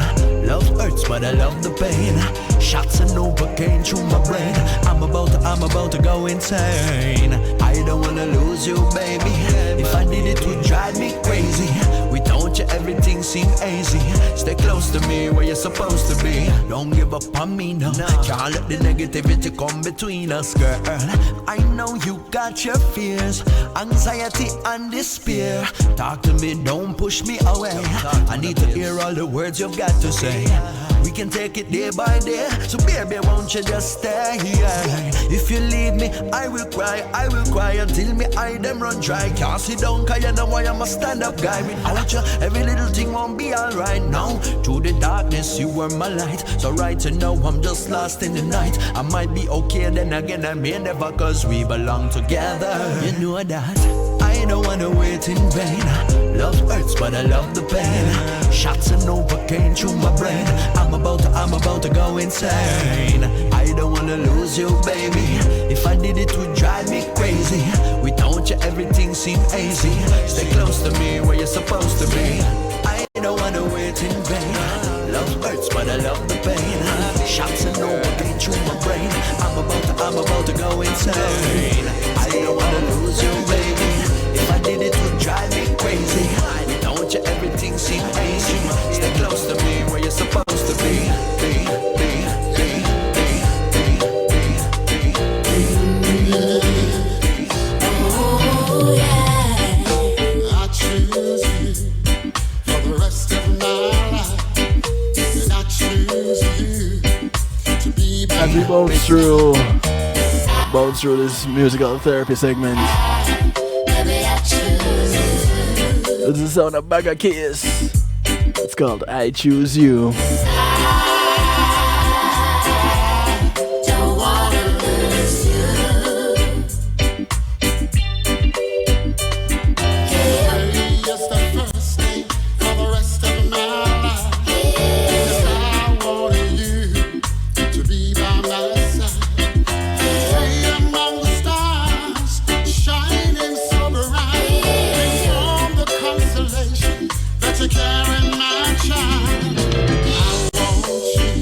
Love hurts, but I love the pain. Shots of Novocaine through my brain. I'm about to go insane. I don't wanna lose you, baby. If I did it would drive me crazy. Without you everything seem easy. Stay close to me where you're supposed to be. Don't give up on me now. Can't let the negativity come between us, girl. I know you got your fears, anxiety and despair. Talk to me, don't push me away. I need to hear all the words you've got to say. We can take it day by day. So baby, won't you just stay here? If you leave me, I will cry until me eye them run dry. Can't sit down, cause you know I am a stand-up guy. Without you, every little thing won't be alright now. Through the darkness, you were my light. So right now, I'm just lost in the night. I might be okay, then again I may never, cause we belong together. You know that I don't wanna wait in vain. Love hurts, but I love the pain. Shots and Novocaine through my brain. I'm about to go insane. I don't wanna lose you, baby. If I did, it would drive me crazy. Without you, everything seemed easy. Stay close to me where you're supposed to be. I don't wanna wait in vain. Love hurts, but I love the pain. Shots and Novocaine through my brain. I'm about to go insane. I don't wanna lose you, baby. If I did, it would drive me crazy. Without you, everything seemed easy. Stay close to me where you're supposed to be. Oh yeah, I choose you for the rest of my life, and I choose you to be. As we bounce through this musical therapy segment. This is the sound of Bag of Kiss. It's called I Choose You. Don't wanna lose you. Hey, just the first thing for the rest of my life. Yes, I wanted you to be by my side. Hey, among the stars, shining so bright. From the constellation that you carry, my child. I want you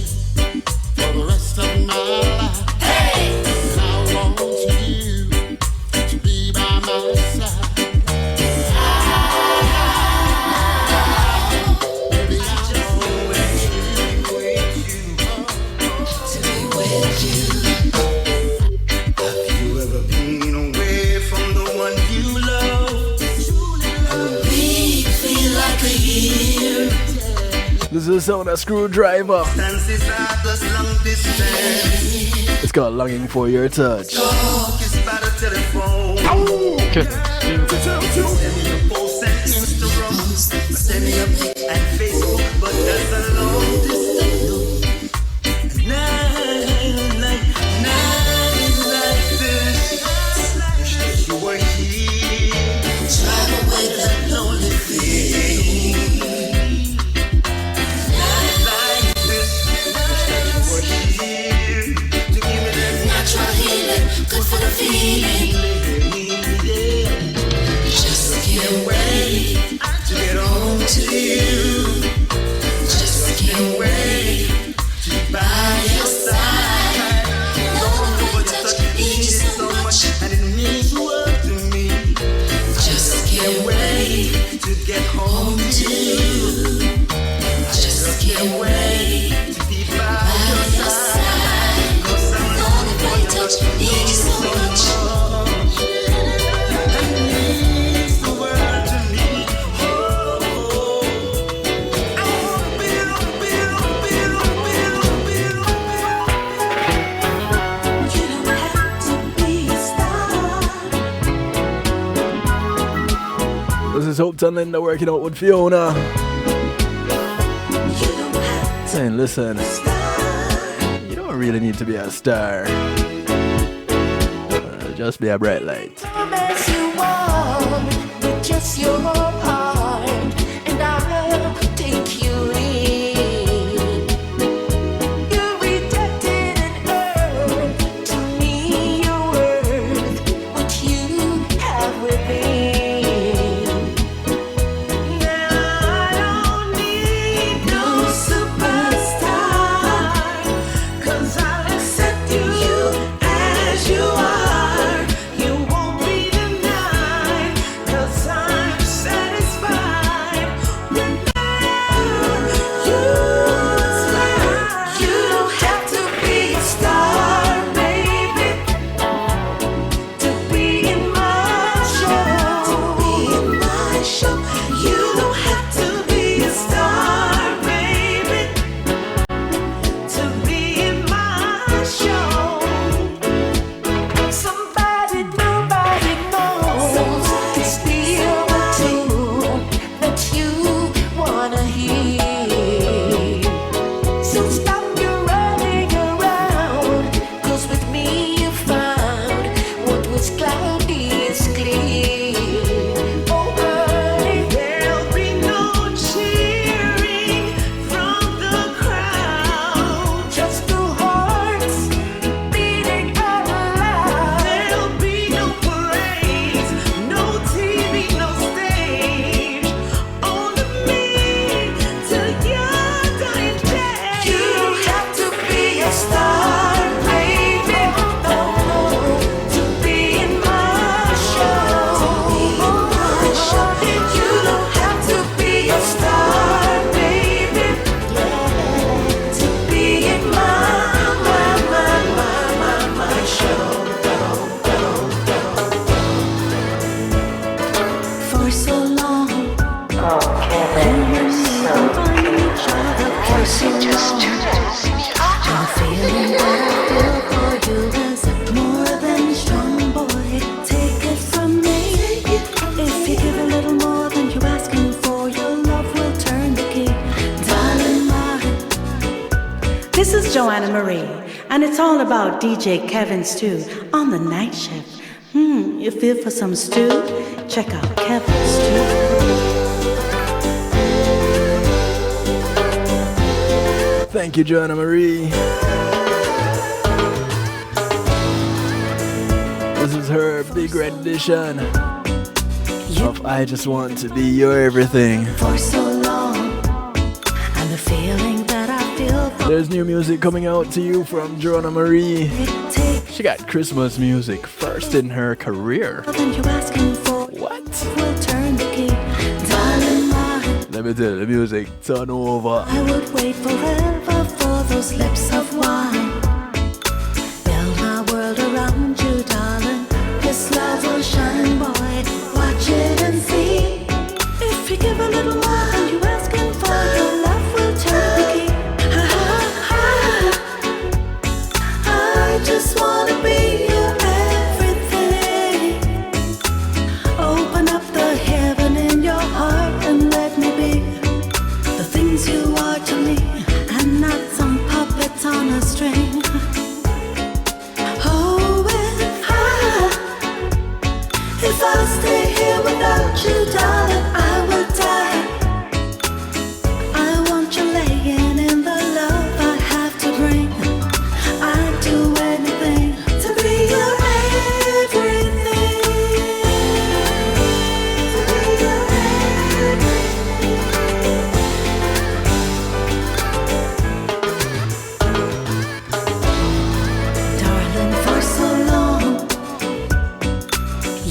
for the rest of my life. Hey! And I want you to be by my side. Baby, I just want you to be with you. Have you ever been away from the one you love? Feel like a year. This is the sound of Screwdriver. Dances at this long distance. It's called Longing for Your Touch. Talk is by the telephone. Okay. Send me a post and Instagram. Send me a pic and Facebook, but that's a long distance. Night like this. Wish that you were here. Drive away that lonely feeling. Night like this. Wish that you were here to give me that Natural healing, good for the feeling. Just can't wait to get on to you. Just can't wait to be by your side. Love your touch, need you so much. and it means the world to me. Just can't wait To get home to to you. you. Just can't wait To be by by your your side. side. 'Cause I'm Love your touch, need you so much. It means the world to me. Oh, I wanna be. You don't have to be a star. This is Hope Linda working out with Fiona. You don't have Saying, listen, to star. you don't really need to be a star. Just be a bright light. Come as you want with just your heart, and I'll take you in. You're rejected and earned. To me, you're worth what you have within. Now I don't need no superstar, 'cause I'll accept you as you are. You won't be denied, 'cause I'm satisfied. So stop your running around, 'cause with me you found what was cloudy is clear. Oh honey, there'll be no cheering from the crowd, just two hearts beating out loud. There'll be no parades, no TV, no stage, only me till your dying day. You don't have to be a star, baby, to be in my show. You don't have to be a star, baby, to be in my show. For so long, finding each other for so long. The feeling that I feel for you is more than strong, boy. Take it from me. If you give a little more than you're asking for, your love will turn the key. Darling, This is Joanna Marie, and it's all about DJ Kevin Stew on the night shift. You feel for some stew? Check out Kevin Stew. Thank you, Joanna Marie. This is her big red edition of I Just Want to Be Your Everything. For so long, and the feeling that I feel for There's new music coming out to you from Joanna Marie. She got Christmas music first in her career. than you're asking for. What? Will turn the key. Darling, Let me tell you, the music turn over. I would wait forever for those lips of wine. Build my world around you, darling. This love will shine, boy. Watch it and see. If you give a little more than you're asking for, your love will turn the key. I just wanna be your everything. Open up the heaven in your heart and let me be the things you are to me, and not some puppet on a string. Oh, if I stay here without you, darling, I will die. I want you laying in the love I have to bring. I'd do anything to be your everything. To be your darling, for so long,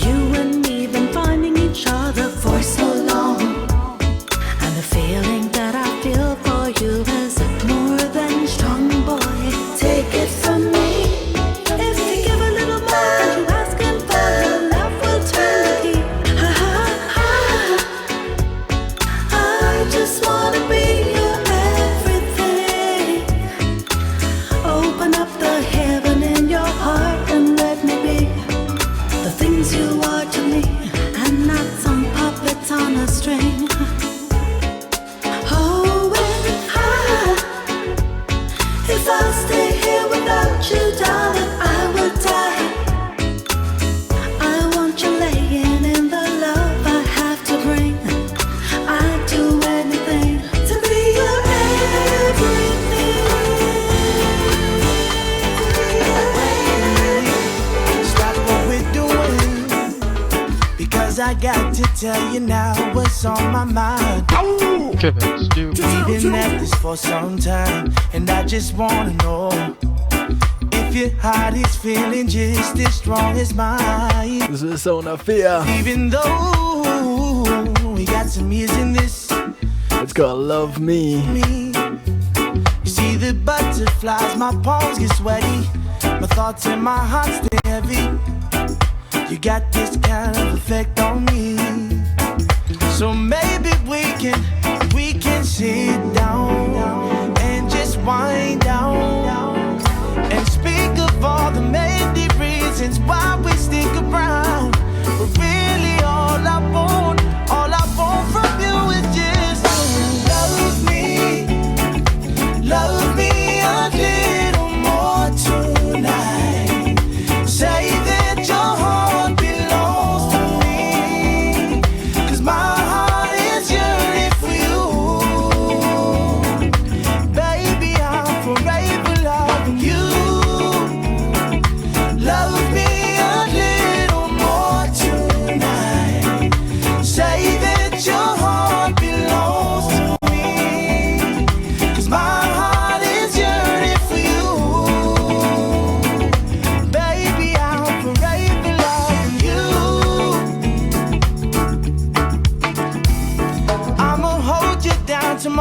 you and me been finding each other for so long, and the feeling that I feel for you is more than strong, boy. Take it from me. If you give a little more than you're asking for, your love will turn the key. I just wanna be your everything. Open up the heaven in your heart and let me be the things you are to me, and not some puppets on a string. Oh, if I stay here without you, darling, I will die. I want you laying in the love I have to bring. I'd do anything to be your everything. Stop what we're doing, because I got to tell you now what's on my mind. We've been at this for some time, and I just wanna know if your heart is feeling just as strong as mine. This is the sound of fear. Even though we got some years in this, It's called Love Me. you see the butterflies, my palms get sweaty, my thoughts and my heart stay heavy. You got this kind of effect on me, so maybe we can sit down and just wind down and speak of all the many reasons why we stick around. But really all I want from you is just love me.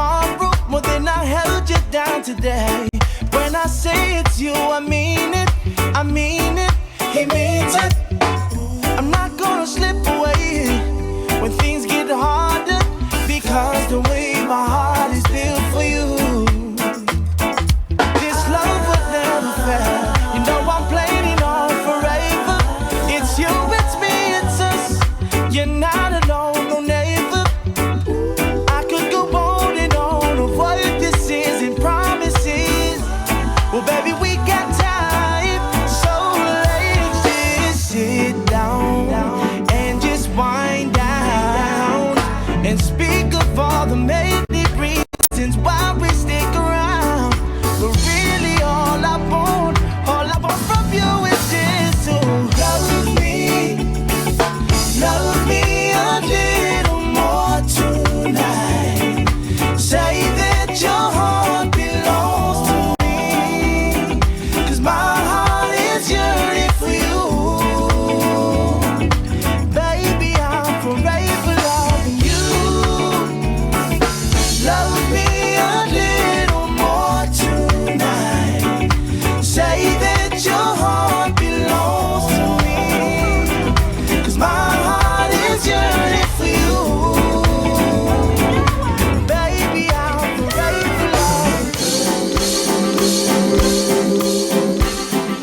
tomorrow more than I held you down today. When I say it's you, I mean it. I mean it. He means it. I'm not gonna slip away when things get harder, because the way my heart is built for you, this love would never fail. You know I'm planning on forever. It's you, it's me, it's us. You're not alone, no neighbor. I could go on and on of what this is and promises. Well, baby, we got time, so let's just sit down and just wind down and speak of all the many reasons why we stick around. But really all I want from you is just to love me a little more tonight. Say that your heart belongs to me, 'cause my heart is yearning for you. Baby, I'm forever loving you. Love me a little more tonight. Say that your heart belongs to me, 'cause my heart is yearning for you. Baby, I'm forever loving you.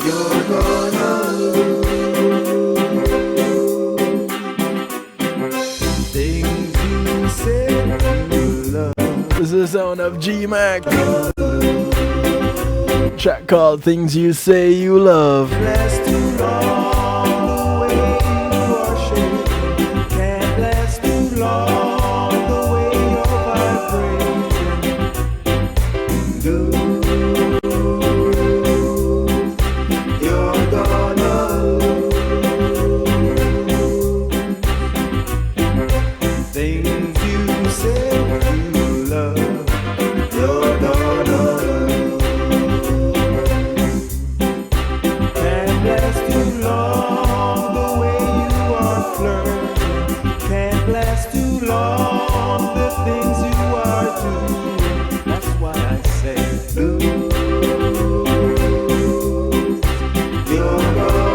You're gonna things you said you love. This is the sound of G-Mac. Track called Things You Say You Love. last too long. The way you are shaking can't last too long. The way you're vibrating. You're gonna things you say you love. You're gonna can't last too long. The way you are flirting can't last too long. The things you are doing, that's why I say you're gonna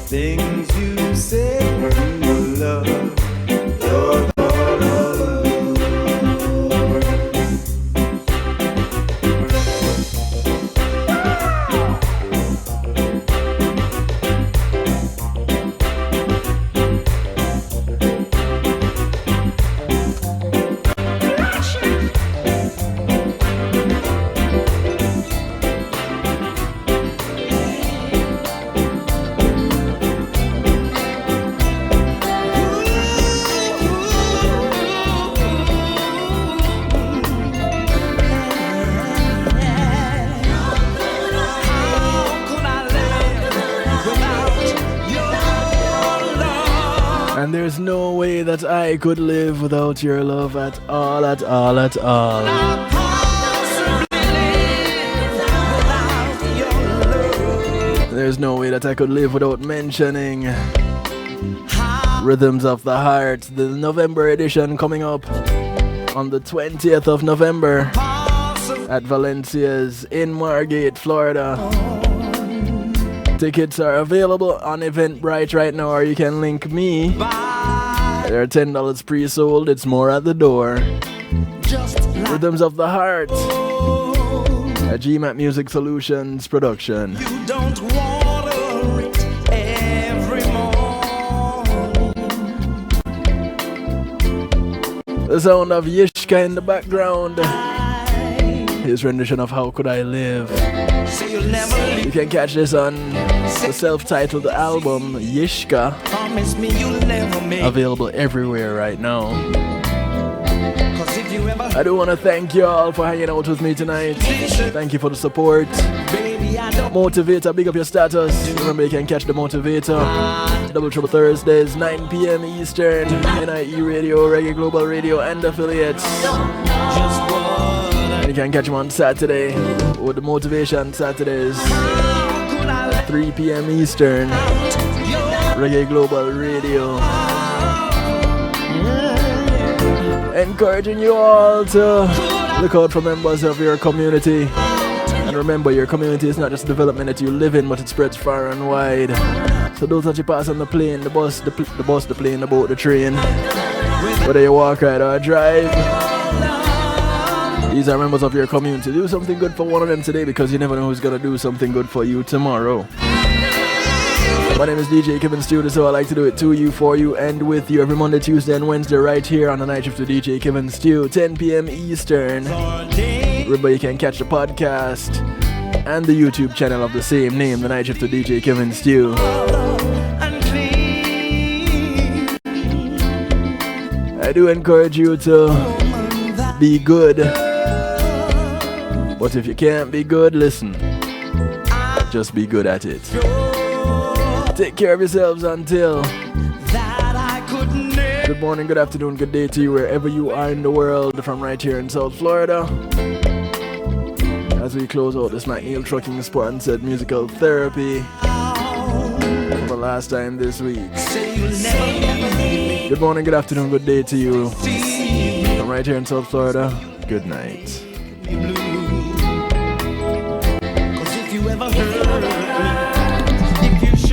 things you say you love. You're gonna And there's no way that I could live without your love at all, at all, at all. There's no way that I could live without mentioning Rhythms of the Heart, the November edition coming up on the 20th of November at Valencia's in Margate, Florida. Tickets are available on Eventbrite right now, or you can link me. They're $10 pre-sold. It's more at the door. Rhythms of the Heart, a GMAT Music Solutions production. You don't water it every morning. The sound of Yishka in the background. His rendition of How Could I Live. You can catch this on the self-titled album Yishka, available everywhere right now. I do want to thank you all for hanging out with me tonight. Thank you for the support. Motivator, big up your status. Remember, you can catch the Motivator Double Trouble Thursdays, 9 p.m. Eastern, NIE Radio, Reggae Global Radio, and affiliates. And you can catch him on Saturday with the Motivation Saturdays, 3 p.m. Eastern, Reggae Global Radio. Encouraging you all to look out for members of your community. And remember, your community is not just development that you live in, but it spreads far and wide. So those that you pass on the plane, the bus, the plane, the boat, the train, whether you walk, ride, or drive, these are members of your community. Do something good for one of them today, because you never know who's going to do something good for you tomorrow. My name is DJ Kevin Stew, so I like to do it to you, for you, and with you every Monday, Tuesday, and Wednesday right here on the Night Shift with DJ Kevin Stew, 10 p.m. Eastern. Remember, you can catch the podcast and the YouTube channel of the same name, the Night Shift with DJ Kevin Stew. I do encourage you to be good, but if you can't be good, listen, just be good at it. Take care of yourselves until good morning, good afternoon, good day to you wherever you are in the world, from right here in South Florida. As we close out this McNeil Trucking sponsored musical therapy for the last time this week. Good morning, good afternoon, good day to you from right here in South Florida. Good night.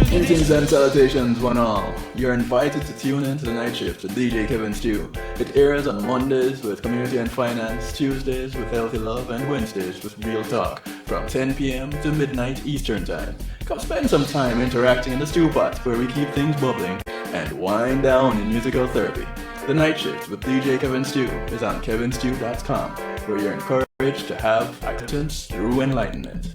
Greetings and salutations, one all. You're invited to tune in to the Night Shift with DJ Kevin Stew. It airs on Mondays with Community and Finance, Tuesdays with Healthy Love, and Wednesdays with Real Talk from 10 p.m. to midnight Eastern Time. Come spend some time interacting in the stew pot where we keep things bubbling and wind down in musical therapy. The Night Shift with DJ Kevin Stew is on kevinstew.com, where you're encouraged to have acceptance through enlightenment.